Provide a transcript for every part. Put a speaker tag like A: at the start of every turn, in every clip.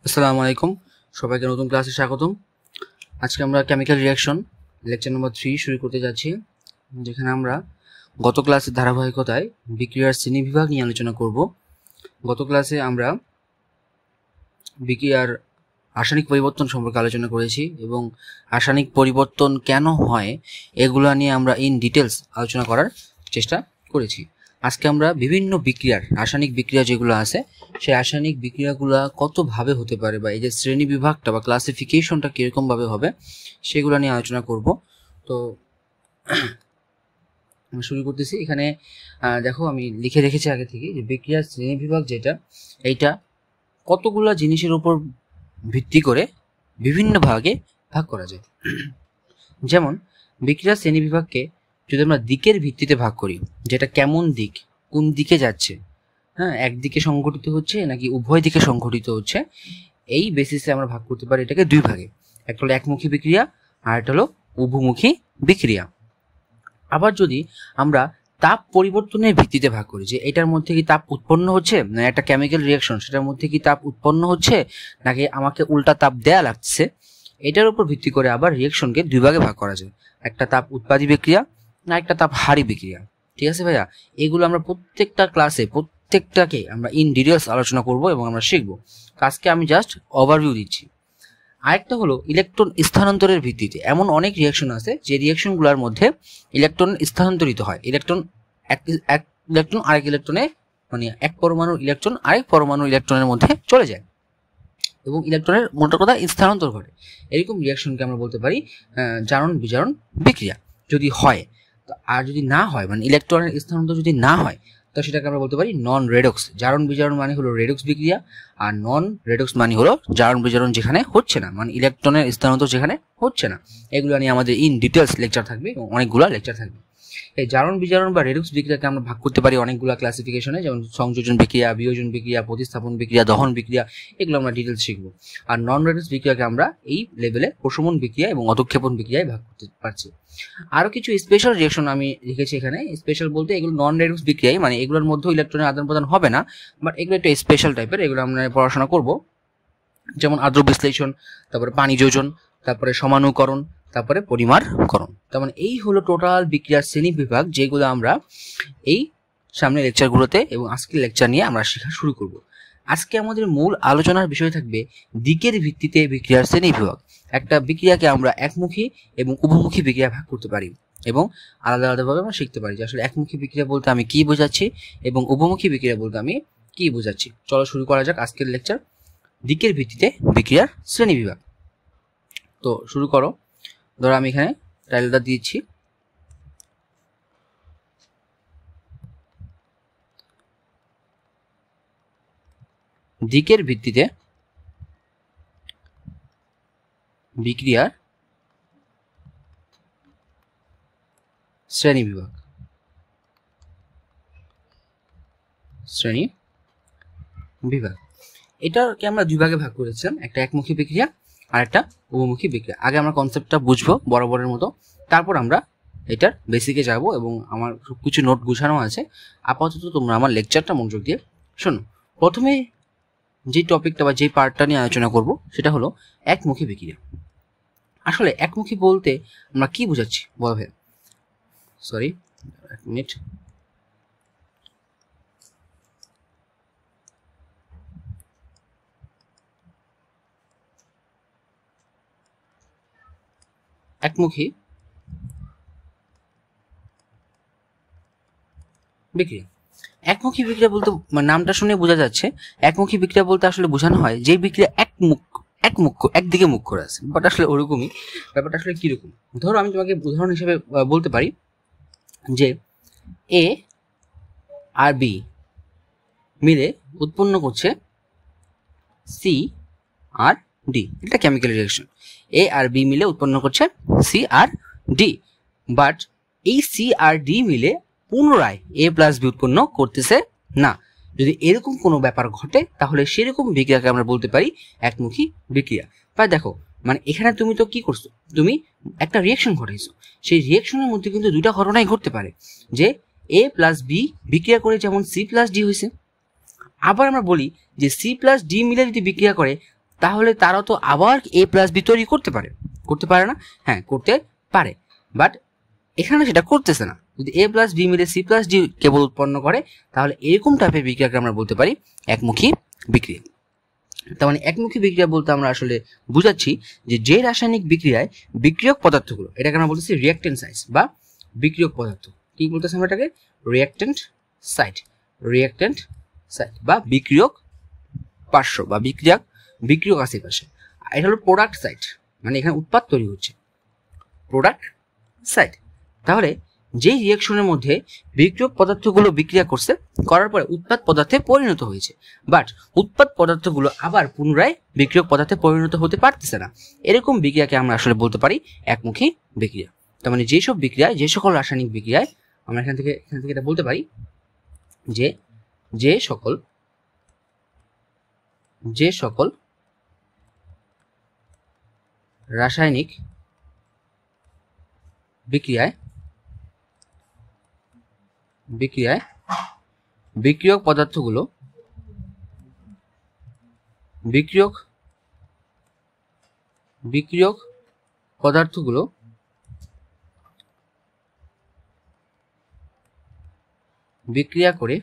A: আসসালামু আলাইকুম, সবাইকে নতুন ক্লাসে স্বাগতম। আজকে আমরা কেমিক্যাল রিঅ্যাকশন লেকচার নম্বর 3 শুরু করতে যাচ্ছি, যেখানে আমরা গত ক্লাসের ধারাবাহিকতায় বিক্রিয়ার শ্রেণীবিভাগ নিয়ে আলোচনা করব। গত ক্লাসে আমরা বিক্রিয়ার রাসায়নিক পরিবর্তন সম্পর্কে আলোচনা করেছি এবং রাসায়নিক পরিবর্তন কেন হয় এগুলো নিয়ে আমরা ইন ডিটেলস আলোচনা করার চেষ্টা করেছি। আজকে আমরা বিভিন্ন বিক্রিয়ার রাসায়নিক বিক্রিয়া যেগুলো আছে সেই রাসায়নিক বিক্রিয়াগুলো কতভাবে হতে পারে বা এই যে শ্রেণী বিভাগটা বা ক্লাসিফিকেশনটা কীরকমভাবে হবে সেগুলো নিয়ে আলোচনা করব। তো আমি শুরু করতেছি। এখানে দেখো, আমি লিখে রেখেছি আগে থেকে যে বিক্রিয়ার শ্রেণী বিভাগ যেটা, এইটা কতগুলো জিনিসের উপর ভিত্তি করে বিভিন্ন ভাগে ভাগ করা যায়। যেমন বিক্রিয়ার শ্রেণী বিভাগকে যদি আমরা দিকের ভিত্তিতে ভাগ করি, যেটা কেমন দিক, কোন দিকে যাচ্ছে, হ্যাঁ, একদিকে সংঘটিত হচ্ছে নাকি উভয় দিকে সংঘটিত হচ্ছে, এই বেসিসে আমরা ভাগ করতে পারি এটাকে দুই ভাগে। একটা হলো একমুখী বিক্রিয়া আর একটা হলো উভমুখী বিক্রিয়া। আবার যদি আমরা তাপ পরিবর্তনের ভিত্তিতে ভাগ করি, যে এটার মধ্যে কি তাপ উৎপন্ন হচ্ছে, না একটা কেমিক্যাল রিয়াকশন সেটার মধ্যে কি তাপ উৎপন্ন হচ্ছে নাকি আমাকে উল্টা তাপ দেয়া লাগছে, এটার উপর ভিত্তি করে আবার রিয়াকশনকে দুই ভাগে ভাগ করা যায়। একটা তাপ উৎপাদী বিক্রিয়া না একটা তাপ হারি বিক্রিয়া। ঠিক আছে ভাইয়া, এগুলো আমরা প্রত্যেকটা ক্লাসে প্রত্যেকটাকে আমরা ইন ডিটেলস আলোচনা করব এবং আমরা শিখবো। আজকে আমি জাস্ট ওভারভিউ দিচ্ছি। আরেকটা হলো ইলেকট্রন স্থানান্তরের ভিত্তিতে। এমন অনেক রিয়াকশন আছে যে রিয়াকশনগুলোর মধ্যে ইলেকট্রন স্থানান্তরিত হয়। ইলেকট্রন এক ইলেকট্রন আরেক ইলেকট্রনে, মানে এক পরমাণু ইলেকট্রন আরেক পরমাণু ইলেকট্রনের মধ্যে চলে যায় এবং ইলেকট্রনের মোটা কথা স্থানান্তর ঘটে। এরকম রিয়াকশনকে আমরা বলতে পারি জারণ বিজারণ বিক্রিয়া যদি হয়। আর যদি না হয়, মানে ইলেকট্রনের স্থানান্তর যদি না হয়, তো সেটাকে আমরা বলতে পারি নন রেডক্স। জারণ বিজারণ মানে হলো রেডক্স বিক্রিয়া, আর নন রেডক্স মানে হলো জারণ বিজারণ যেখানে হচ্ছে না, মানে ইলেকট্রনের স্থানান্তর যেখানে হচ্ছে না। এগুলো নিয়ে আমাদের ইন ডিটেলস লেকচার থাকবে এবং অনেকগুলো লেকচার থাকবে। এই জারণ বিজারণ বা রেডক্স বিক্রিয়াকে আমরা ভাগ করতে পারি অনেকগুলো ক্লাসিফিকেশনে, যেমন সংযোজন বিক্রিয়া, বিয়োজন বিক্রিয়া, প্রতিস্থাপন বিক্রিয়া, দহন বিক্রিয়া, এগুলো আমরা ডিটেলস শিখবো। আর নন রেডক্স বিক্রিয়াকে আমরা এই লেভেলে প্রশমন বিক্রিয়া এবং অধক্ষেপণ বিক্রিয়ায় ভাগ করতে পারছি। আরো কিছু স্পেশাল রিঅ্যাকশন আমি লিখেছি এখানে। স্পেশাল বলতে এগুলো নন রেডক্স বিক্রিয়ায়, মানে এগুলোর মধ্যে ইলেকট্রনের আদান প্রদান হবে না, বাট এগুলো একটু স্পেশাল টাইপের, এগুলো আমরা পড়াশোনা করব। যেমন আদ্র বিশ্লেষণ, তারপরে পানি যোজন, তারপরে সমানুকরণ, তারপরে পরিমারকরণ। তার মানে এই হলো টোটাল বিক্রিয়ার শ্রেণী বিভাগ, যেগুলো আমরা এই সামনের লেকচারগুলোতে এবং আজকের লেকচার নিয়ে আমরা শেখা শুরু করব। আজকে আমাদের মূল আলোচনার বিষয় থাকবে দিকের ভিত্তিতে বিক্রিয়ার শ্রেণী বিভাগ। একটা বিক্রিয়াকে আমরা একমুখী এবং উভমুখী বিক্রিয়া ভাগ করতে পারি এবং আলাদা আলাদাভাবে আমরা শিখতে পারি যে আসলে একমুখী বিক্রিয়া বলতে আমি কি বোঝাচ্ছি এবং উভমুখী বিক্রিয়া বলতে আমি কি বোঝাচ্ছি। চলো শুরু করা যাক আজকের লেকচার, দিকের ভিত্তিতে বিক্রিয়ার শ্রেণী বিভাগ। তো শুরু করো। ধরো আমি এখানে টাইটেলটা দিয়েছি দিকের ভিত্তিতে বিক্রিয়ার শ্রেণী বিভাগ। শ্রেণী বিভাগ এটাকে আমরা দুই ভাগে ভাগ করেছিলাম, একটা একমুখী বিক্রিয়া আর একটা উভমুখী বিক্রিয়া। আগে আমরা কনসেপ্টটা বুঝবো বরাবরের মতো, তারপর আমরা এটার বেসিকে যাব এবং আমার কিছু নোট গুছানো আছে। আপাতত তোমরা আমার লেকচারটা মনোযোগ দিয়ে শোনো। প্রথমে যে টপিকটা বা যে পার্টটা নিয়ে আলোচনা করব সেটা হলো একমুখী বিক্রিয়া। আসলে একমুখী বলতে আমরা কি বোঝাচ্ছি বলো ভাই? সরি, এক মিনিট। একমুখী বিক্রিয়া, একমুখী বিক্রিয়া বলতে নামটা শুনে বোঝা যাচ্ছে একমুখী বিক্রিয়া বলতে আসলে বোঝানো হয় যে বিক্রিয়া একদিকে মুখ করে আছে, বাট আসলে ওরকমই ব্যাপারটা। আসলে কিরকম, ধরো আমি তোমাকে উদাহরণ হিসেবে বলতে পারি যে এ আর বি মিলে উৎপন্ন করছে সি আর ডি। এটা কেমিক্যাল রিঅ্যাকশন। এ আর বি মিলে উৎপন্ন করছে সি আর ডি, বাট এই সি আর ডি মিলে পুনরায় এ প্লাস বি উৎপন্ন করতেছে না। যদি এরকম কোনো ব্যাপার ঘটে তাহলে সেরকম বিক্রিয়াকে আমরা বলতে পারি একমুখী বিক্রিয়া। বা দেখো, মানে এখানে তুমি তো কি করছো, তুমি একটা রিঅ্যাকশন ঘটাইছো, সেই রিঅ্যাকশনের মধ্যে কিন্তু দুইটা ঘটনাই ঘটতে পারে, যে এ প্লাস বি বিক্রিয়া করে যেমন সি প্লাস ডি হয়েছে, আবার আমরা বলি যে সি প্লাস ডি মিলে যদি বিক্রিয়া করে তাহলে তারা তো আবার A+B তৈরি করতে পারে না? হ্যাঁ, করতে পারে, বাট এখানে সেটা করতেছে না। যদি A+B মিলে C+D কেবল উৎপন্ন করে, তাহলে এরকম টাইপের বিক্রিয়াকে আমরা বলতে পারি একমুখী বিক্রিয়া। তার মানে একমুখী বিক্রিয়া বলতে আমরা আসলে বুঝাচ্ছি যে রাসায়নিক বিক্রিয়ায় বিক্রিয়ক পদার্থগুলো, এটাকে আমরা বলতেছি রিঅ্যাকট্যান্ট সাইট বা বিক্রিয়ক পদার্থ। কি বলতেছি আমরা এটাকে? রিঅ্যাকট্যান্ট সাইট বা বিক্রিয়ক পার্শ্ব বা বিক্রিয়ক আশেপাশে। এটা হলো প্রোডাক্ট সাইট, মানে এখানে উৎপাদ তৈরি হচ্ছে, প্রোডাক্ট সাইট। তাহলে যেই রিঅ্যাকশনের মধ্যে বিক্রিয়ক পদার্থগুলো বিক্রিয়া করার পরে উৎপাদ পদার্থে পরিণত হয়েছে, বাট উৎপাদ পদার্থগুলো আবার পুনরায় বিক্রিয়ক পদার্থে পরিণত হতে পারতেছে না, এরকম বিক্রিয়াকে আমরা আসলে বলতে পারি একমুখী বিক্রিয়া। তার মানে যে সকল রাসায়নিক বিক্রিয়ায় আমরা এখান থেকে এটা বলতে পারি যে সকল রাসায়নিক বিক্রিয়ায় বিক্রিয়ক পদার্থগুলো বিক্রিয়া করে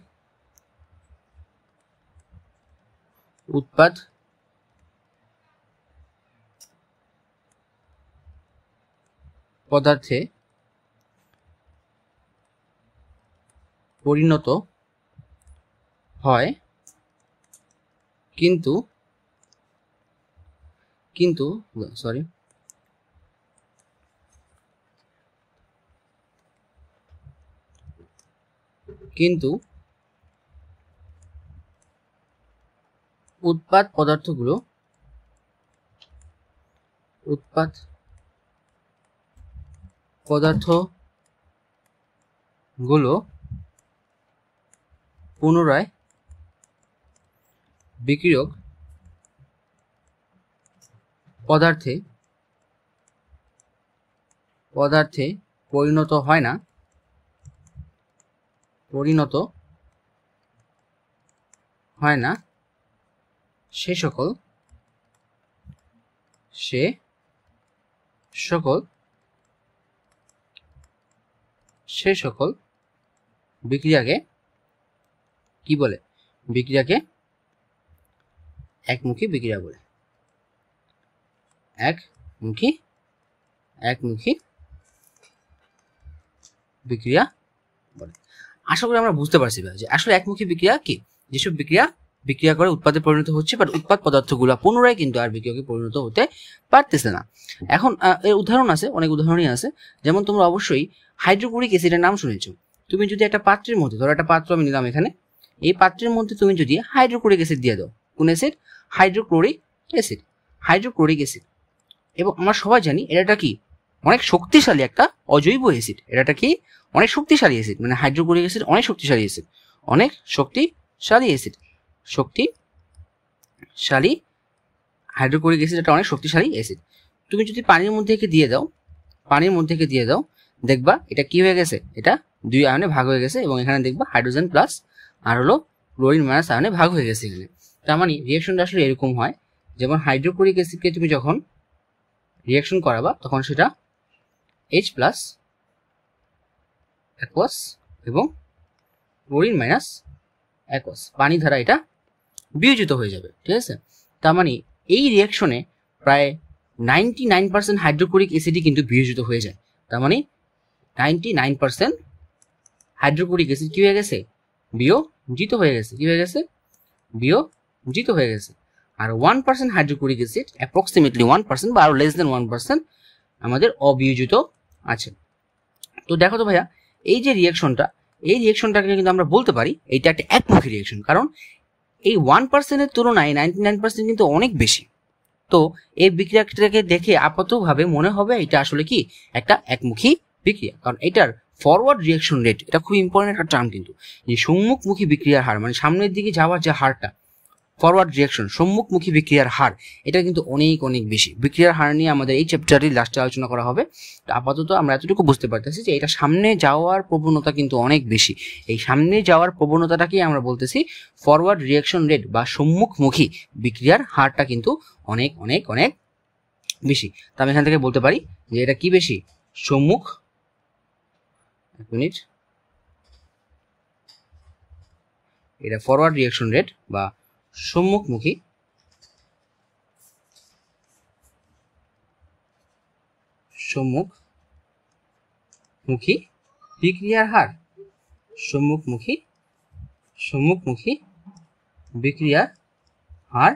A: উৎপাদ পদার্থে পরিণত হয়, কিন্তু উৎপাদ পদার্থগুলো পুনরায় বিক্রিয়ক পদার্থে পরিণত হয় না, সে সকল বিক্রিয়াকে কি বলে? বিক্রিয়াকে একমুখী বিক্রিয়া বলে। একমুখী বিক্রিয়া বলে। আশা করি আমরা বুঝতে পারছি যে আসলে একমুখী বিক্রিয়া কি। যেসব বিক্রিয়া করে উৎপাদে পরিণত হচ্ছে, বাট উৎপাদ পদার্থগুলো পুনরায় কিন্তু আর বিক্রিয়কে পরিণত হতে পারতেছে না। এখন এর উদাহরণ আছে, অনেক উদাহরণই আছে। যেমন তোমরা অবশ্যই হাইড্রোক্লোরিক অ্যাসিডের নাম শুনেছো। তুমি যদি একটা পাত্রের মধ্যে, ধরো একটা পাত্র আমি নিলাম এখানে, এই পাত্রের মধ্যে তুমি যদি হাইড্রোক্লোরিক অ্যাসিড দিয়ে দাও, কোন অ্যাসিড? Hydrochloric acid. এবং আমরা সবাই জানি এটা কি অনেক শক্তিশালী একটা অজৈব অ্যাসিড। এটা কি অনেক শক্তিশালী অ্যাসিড, মানে হাইড্রোক্লোরিক অ্যাসিড অনেক শক্তিশালী হাইড্রোক্লোরিক অ্যাসিড একটা অনেক শক্তিশালী অ্যাসিড। তুমি যদি পানির মধ্যে দিয়ে দাও, দেখবা এটা কি হয়ে গেছে, এটা 2 আয়নে ভাগ হয়ে গেছে, এবং এখানে দেখবা হাইড্রোজেন প্লাস আর হলো ক্লোরিন মাইনাস আয়নে ভাগ হয়ে গেছে এখানে। তার মানে রিঅ্যাকশনটা আসলে এরকম হয়, যেমন হাইড্রোক্লোরিক অ্যাসিডকে তুমি যখন রিঅ্যাকশন করাবা তখন সেটা H+ অ্যাকোয়াস এবং ক্লোরিন মাইনাস অ্যাকোয়াস পানি দ্বারা এটা বিয়োজিত হয়ে যাবে, ঠিক আছে। তার মানে এই রিঅ্যাকশনে প্রায় 99% হাইড্রোক্লোরিক অ্যাসিডই কিন্তু বিয়োজিত হয়ে যায়। তার মানে 99% হাইড্রোক্লোরিক অ্যাসিড কি হয়ে গেছে? বিয়োজিত হয়ে গেছে। আর 1% হাইড্রোক্লোরিক অ্যাসিড, অ্যাপ্রক্সিমেটলি 1% বা আরো লেস দেন 1% আমাদের অবিয়োজিত আছে। তো দেখো তো ভাইয়া, এই রিঅ্যাকশনটাকে কিন্তু আমরা বলতে পারি এটা একটা একমুখী রিঅ্যাকশন, কারণ এই 1%-এর তুলনায় 99% কিন্তু অনেক বেশি। তো এই বিক্রিয়াটাকে দেখে আপাতভাবে মনে হবে এটা আসলে কি একটা একমুখী বিক্রিয়া, কারণ এটার ফরওয়ার্ড রিঅ্যাকশন রেট, এটা খুব ইম্পর্টেন্ট একটা টার্ম কিন্তু, যে সম্মুখমুখী বিক্রিয়ার হার, মানে সামনের দিকে যাওয়ার যে হারটা, ফরওয়ার্ড রিয়াকশন সম্মুখমুখী বিক্রিয়ার হার, এটা কিন্তু অনেক অনেক বেশি। বিক্রিয়ার হার নিয়ে আমাদের এই চ্যাপ্টারের লাস্টে আলোচনা করা হবে। তো আপাতত আমরা এতটুকু বুঝতে পারতেছি যে এটা সামনে যাওয়ার প্রবণতা কিন্তু অনেক বেশি। এই সামনে যাওয়ার প্রবণতাটাকেই আমরা বলতেছি ফরওয়ার্ড রিয়াকশন রেট বা সম্মুখমুখী বিক্রিয়ার হারটা কিন্তু অনেক অনেক অনেক বেশি। তো আমি এখান থেকে বলতে পারি যে এটা কি বেশি, সম্মুখ, এক মিনিট, এটা ফরওয়ার্ড রিয়াকশন রেট বা সম্মুখমুখী বিক্রিয়ার হার, সম্মুখমুখী বিক্রিয়ার হার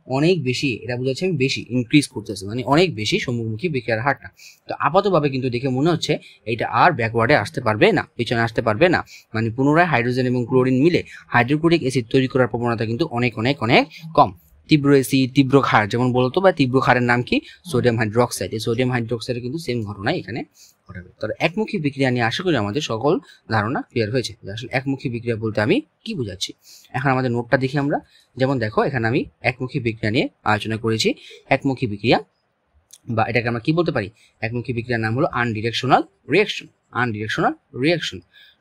A: অনেক বেশি। এটা বোঝাচ্ছে আমি বেশি ইনক্রিজ করতেছে, মানে অনেক বেশি সম্মুখমুখী বিক্রিয়ার হারটা। তো আপাতভাবে কিন্তু দেখে মনে হচ্ছে এটা আর ব্যাকওয়ার্ডে আসতে পারবে না, পিছনে আসতে পারবে না। মানে পুনরায় হাইড্রোজেন এবং ক্লোরিন মিলে হাইড্রোক্লোরিক অ্যাসিড তৈরি করার প্রবণতা কিন্তু অনেক অনেক অনেক কম। তীব্র অ্যাসিড, তীব্র ক্ষার যেমন বলতো, বা তীব্র ক্ষারের নাম কি, সোডিয়াম হাইড্রোক্সাইড। এই সোডিয়াম হাইড্রোক্সাইডের কিন্তু সেম ঘটনা এখানে ঘটাবে। তবে একমুখী বিক্রিয়া নিয়ে আশা করি আমাদের সকল ধারণা ক্লিয়ার হয়েছে যে আসলে একমুখী বিক্রিয়া বলতে আমি কি বোঝাচ্ছি। এখন আমাদের নোটটা দেখি আমরা। যেমন দেখো, এখানে আমি একমুখী বিক্রিয়া নিয়ে আলোচনা করেছি। একমুখী বিক্রিয়া বা এটাকে আমরা কি বলতে পারি, একমুখী বিক্রিয়ার নাম হলো আনডিরেকশনাল রিয়াকশন।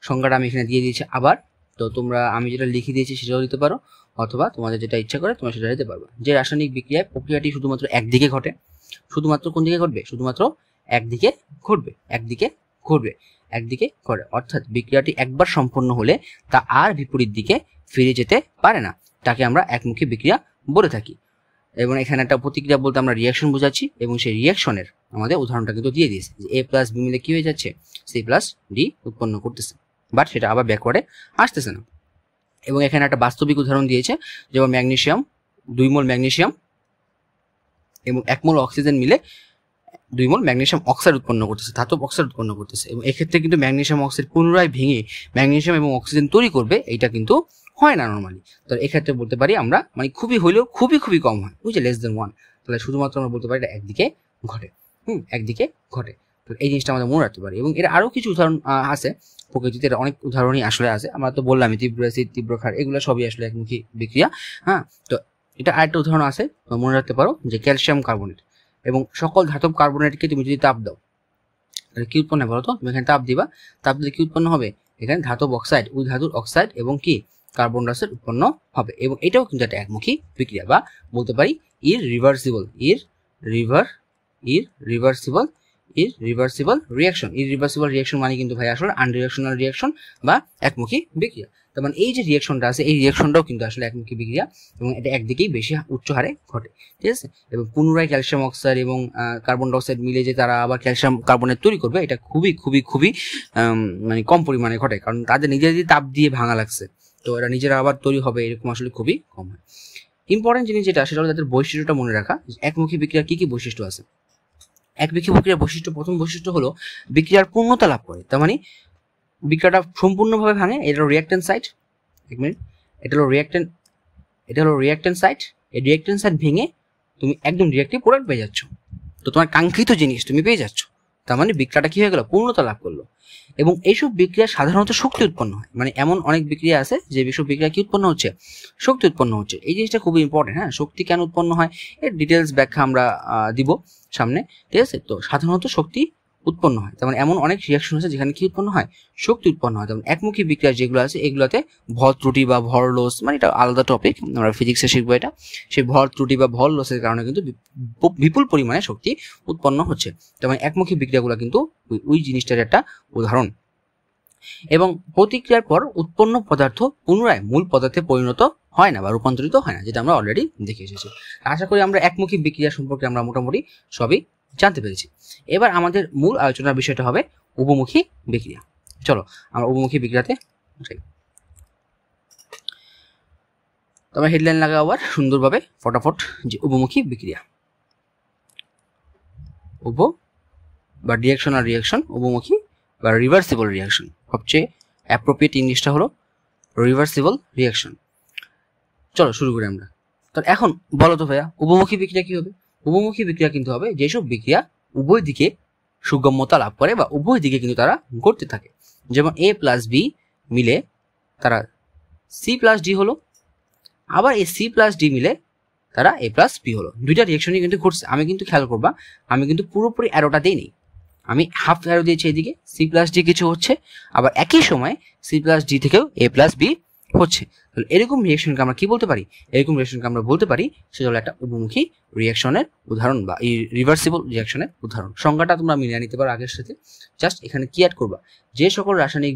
A: সংজ্ঞাটা আমি এখানে দিয়ে দিয়েছি আবার। তো তোমরা আমি যেটা লিখে দিয়েছি সেটাও দিতে পারো, অথবা তোমাদের যেটা ইচ্ছা করে তোমরা সেটা দিতে পারবে। যে রাসায়নিক বিক্রিয়ায় প্রক্রিয়াটি শুধুমাত্র একদিকে ঘটে, শুধুমাত্র কোন দিকে ঘটবে, শুধুমাত্র একদিকে ঘটবে, অর্থাৎ বিক্রিয়াটি একবার সম্পন্ন হলে তা আর বিপরীত দিকে ফিরে যেতে পারে না, তাকে আমরা একমুখী বিক্রিয়া বলে থাকি। এবং এখানে একটা প্রতিক্রিয়া বলতে আমরা রিয়াকশন বোঝাচ্ছি, এবং সেই রিয়াকশনের আমাদের উদাহরণটা কিন্তু দিয়ে দিয়েছে যে A প্লাস বি মিলে কি হয়ে যাচ্ছে, C প্লাস ডি উৎপন্ন করতেছে, বাট সেটা আবার ব্যাকওয়ার্ডে আসতেছে না। এবং এখানে একটা বাস্তবিক উদাহরণ দিয়েছে, যেমন ম্যাগনেসিয়াম 2 মোল ম্যাগনেসিয়াম এবং 1 মোল অক্সিজেন মিলে 2 মোল ম্যাগনেসিয়াম অক্সাইড উৎপন্ন করতেছে, ধাতব অক্সাইড উৎপন্ন করতেছে। এবং এক্ষেত্রে কিন্তু ম্যাগনেসিয়াম অক্সাইড পুনরায় ভেঙে ম্যাগনেসিয়াম এবং অক্সিজেন তৈরি করবে, এইটা কিন্তু হয় না নর্মালি। তো এক্ষেত্রে বলতে পারি আমরা, মানে খুবই হলেও খুবই কম হয়, বুঝলে, লেস দেন 1। তাহলে শুধুমাত্র আমরা বলতে পারি এটা একদিকে ঘটে। তো এই জিনিসটা আমাদের মনে রাখতে পারি। এবং এর আরো কিছু উদাহরণ আছে প্রকৃতিতে, এর অনেক উদাহরণই আসলে আছে। আমরা তো বললাম তীব্র অ্যাসিড, তীব্র ক্ষার, এগুলো সবই আসলে একমুখী বিক্রিয়া। হ্যাঁ, তো এটা আরেকটা উদাহরণ আছে, মনে রাখতে পারো যে ক্যালসিয়াম কার্বনেট এবং সকল ধাতব কার্বনেটকে তুমি যদি তাপ দাও তাহলে কি উৎপন্ন হবে বলো তো? তুমি এখানে তাপ দিবা, তাপ দিলে কি উৎপন্ন হবে? এখানে ধাতব অক্সাইড, ওই ধাতুর অক্সাইড এবং কি কার্বন ডাইঅক্সাইড উৎপন্ন হবে। এবং এটাও কিন্তু একটা একমুখী বিক্রিয়া, বা বলতে পারি ইররিভার্সিবল রিয়াকশন মানে কিন্তু ভাই আসলে আনডিরেকশনাল রিয়াকশন বা একমুখী বিক্রিয়া। তার মানে এই যে রিয়াকশনটা আছে, এই রিয়াকশনটাও কিন্তু আসলে একমুখী বিক্রিয়া, এবং এটা একদিকেই বেশি উচ্চ হারে ঘটে, ঠিক আছে। এবং পুনরায় ক্যালসিয়াম অক্সাইড এবং কার্বন ডাইঅক্সাইড মিলে যে তারা আবার ক্যালসিয়াম কার্বনেট তৈরি করবে, এটা খুবই মানে কম পরিমাণে ঘটে, কারণ তাদের নিজেদের তাপ দিয়ে ভাঙা লাগছে, তো এরা নিজেরা আবার তৈরি হবে, এরকম আসলে খুবই কম হয়। ইম্পর্টেন্ট জিনিস যেটা, সেটা হলো তাদের বৈশিষ্ট্যটা মনে রাখা। একমুখী বিক্রিয়ার কি বৈশিষ্ট্য আছে? একমুখী বিক্রিয়ার বৈশিষ্ট্য, প্রথম বৈশিষ্ট্য হলো বিক্রিয়ার পূর্ণতা লাভ করে। তার মানে বিক্রিয়াটা সম্পূর্ণভাবে ভাঙে। এটা হলো রিঅ্যাকট্যান্ট সাইট, এক মিনিট, এটা হলো রিঅ্যাকট্যান্ট সাইট। এই রিঅ্যাকট্যান্ট সাইট ভেঙে তুমি একদম রিঅ্যাক্টিভ প্রোডাক্ট পেয়ে যাচ্ছ, তো তোমার কাঙ্ক্ষিত জিনিস তুমি পেয়ে যাচ্ছ। তার মানে বিক্রিয়াটা কি হয়ে গেল, পূর্ণতা লাভ করলো। এবং এইসব বিক্রিয়া সাধারণত শক্তি উৎপন্ন হয়, মানে এমন অনেক বিক্রিয়া আছে যে বিসব বিক্রিয়া কি উৎপন্ন হচ্ছে, শক্তি উৎপন্ন হচ্ছে। এই জিনিসটা খুবই ইম্পর্টেন্ট। হ্যাঁ, শক্তি কেন উৎপন্ন হয় এর ডিটেলস ব্যাখ্যা আমরা দিব সামনে, ঠিক আছে। তো সাধারণত শক্তি উৎপন্ন হয়, তেমন এমন অনেক রিয়াকশন আছে যেখানে কি উৎপন্ন হয়, শক্তি উৎপন্ন হয়। যেমন একমুখী বিক্রিয়া যেগুলো আছে, এগুলোতে ভর ত্রুটি বা ভর লস, মানে এটা আলাদা টপিক, আমরা ফিজিক্সে শিখবো এটা। সেই ভর ত্রুটি বা ভর লসের কারণে কিন্তু বিপুল পরিমাণে শক্তি উৎপন্ন হচ্ছে। তেমন একমুখী বিক্রিয়াগুলো কিন্তু ওই জিনিসটার একটা উদাহরণ। এবং প্রতিক্রিয়ার পর উৎপন্ন পদার্থ পুনরায় মূল পদার্থে পরিণত হয় না বা রূপান্তরিত হয় না, যেটা আমরা অলরেডি দেখে এসেছি। আশা করি আমরা একমুখী বিক্রিয়া সম্পর্কে আমরা মোটামুটি সবই জানতে পেরেছি। এবার আমাদের মূল আলোচনার বিষয়টা হবে উভমুখী বিক্রিয়া। চলো আমরা উভমুখী বিক্রিয়াতে যাই। তোমরা হেডলাইন লাগাও আবার সুন্দরভাবে ফটাফট, যে উভমুখী বিক্রিয়া, উভ বা ডিরেকশনাল রিয়াকশন, উভমুখী বা রিভার্সিবল রিয়াকশন। সবচেয়ে অ্যাপ্রোপ্রিয়েট ইংলিশটা হলো রিভার্সিবল রিয়াকশন। চলো শুরু করি আমরা। তো এখন বলো তো ভাইয়া, উভমুখী বিক্রিয়া কি হবে? উভমুখী বিক্রিয়া কিন্তু হবে যেসব বিক্রিয়া উভয় দিকে সুগম্যতা লাভ করে বা উভয় দিকে কিন্তু তারা ঘটতে থাকে। যেমন A প্লাস বি মিলে তারা C প্লাস ডি হলো, আবার এই সি প্লাস ডি মিলে তারা এ প্লাস বি হলো। দুইটা রিয়াকশনই কিন্তু ঘটছে। আমি কিন্তু খেয়াল করবা, আমি কিন্তু পুরোপুরি অ্যারোটা দিইনি, আমি হাফ অ্যারো দিয়েছি এদিকে। সি প্লাস ডি কিছু হচ্ছে, আবার একই সময় সি প্লাস ডি থেকেও এ প্লাস বি হচ্ছে। তাহলে এরকম রিয়াকশনকে আমরা কি বলতে পারি? এরকম রিয়াকশনকে আমরা বলতে পারি সেটা হলো একটা উভমুখী রিয়াকশনের উদাহরণ বা এই রিভার্সিবল রিয়াকশনের উদাহরণ। সংজ্ঞাটা তোমরা মিলিয়ে নিতে পারো আগের সাথে। জাস্ট এখানে কি অ্যাড করবা, যে সকল রাসায়নিক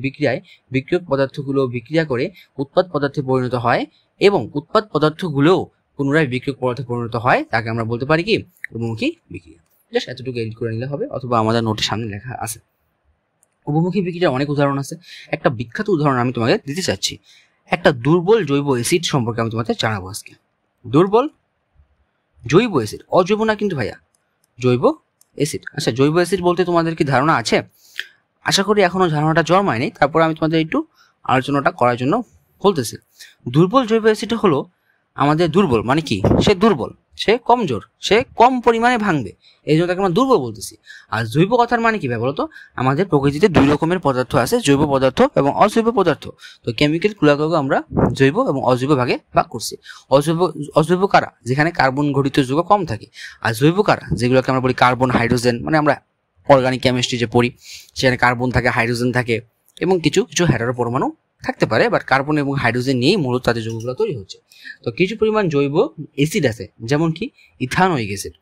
A: বিক্রিয়ায় বিক্রিয়ক পদার্থগুলো বিক্রিয়া করে উৎপাদ পদার্থে পরিণত হয় এবং উৎপাদ পদার্থগুলোও পুনরায় বিক্রিয়ক পদার্থে পরিণত হয়, তাকে আমরা বলতে পারি কি? উভমুখী বিক্রিয়া। জাস্ট এতটুকু এডিট করে নিলে হবে, অথবা আমাদের নোটের সামনে লেখা আছে। উভমুখী বিক্রিয়ার অনেক উদাহরণ আছে। একটা বিখ্যাত উদাহরণ আমি তোমাকে দিতে চাচ্ছি। একটা দুর্বল জৈব অ্যাসিড সম্পর্কে আমি তোমাদের জানাবো আজকে। দুর্বল জৈব অ্যাসিড, অজৈব না কিন্তু ভাইয়া, জৈব অ্যাসিড। আচ্ছা, জৈব অ্যাসিড বলতে তোমাদের কি ধারণা আছে? আশা করি এখনো ধারণাটা জন্মায়নি, তারপর আমি তোমাদের একটু আলোচনাটা করার জন্য বলতেছি। দুর্বল জৈব অ্যাসিড হলো আমাদের দুর্বল মানে কি? সে দুর্বল, সে কমজোর, সে কম পরিমাণে ভাঙবে, এই জন্য তাকে আমরা দুর্বল বলতেছি। আর জৈব কথার মানে কি ভাই বলতো? আমাদের প্রকৃতিতে দুই রকমের পদার্থ আছে, জৈব পদার্থ এবং অজৈব পদার্থ। তো কেমিক্যাল ক্রিয়াকলাপ আমরা জৈব এবং অজৈব ভাগে ভাগ করছি। অজৈব কারা? যেখানে কার্বন ঘটিত যৌগ কম থাকে। আর জৈব কারা? যেগুলোকে আমরা বলি কার্বন হাইড্রোজেন, মানে আমরা অর্গানিক কেমিস্ট্রি যে পড়ি সেখানে কার্বন থাকে, হাইড্রোজেন থাকে এবং কিছু কিছু হেটারো পরমাণু থাকতে পারে, বাট কার্বন এবং হাইড্রোজেন নিয়েই মূলত তাদের যৌগগুলো তৈরি হচ্ছে। তো কিছু পরিমাণ জৈব অ্যাসিড আছে, যেমন কি ইথানোয়িক অ্যাসিড।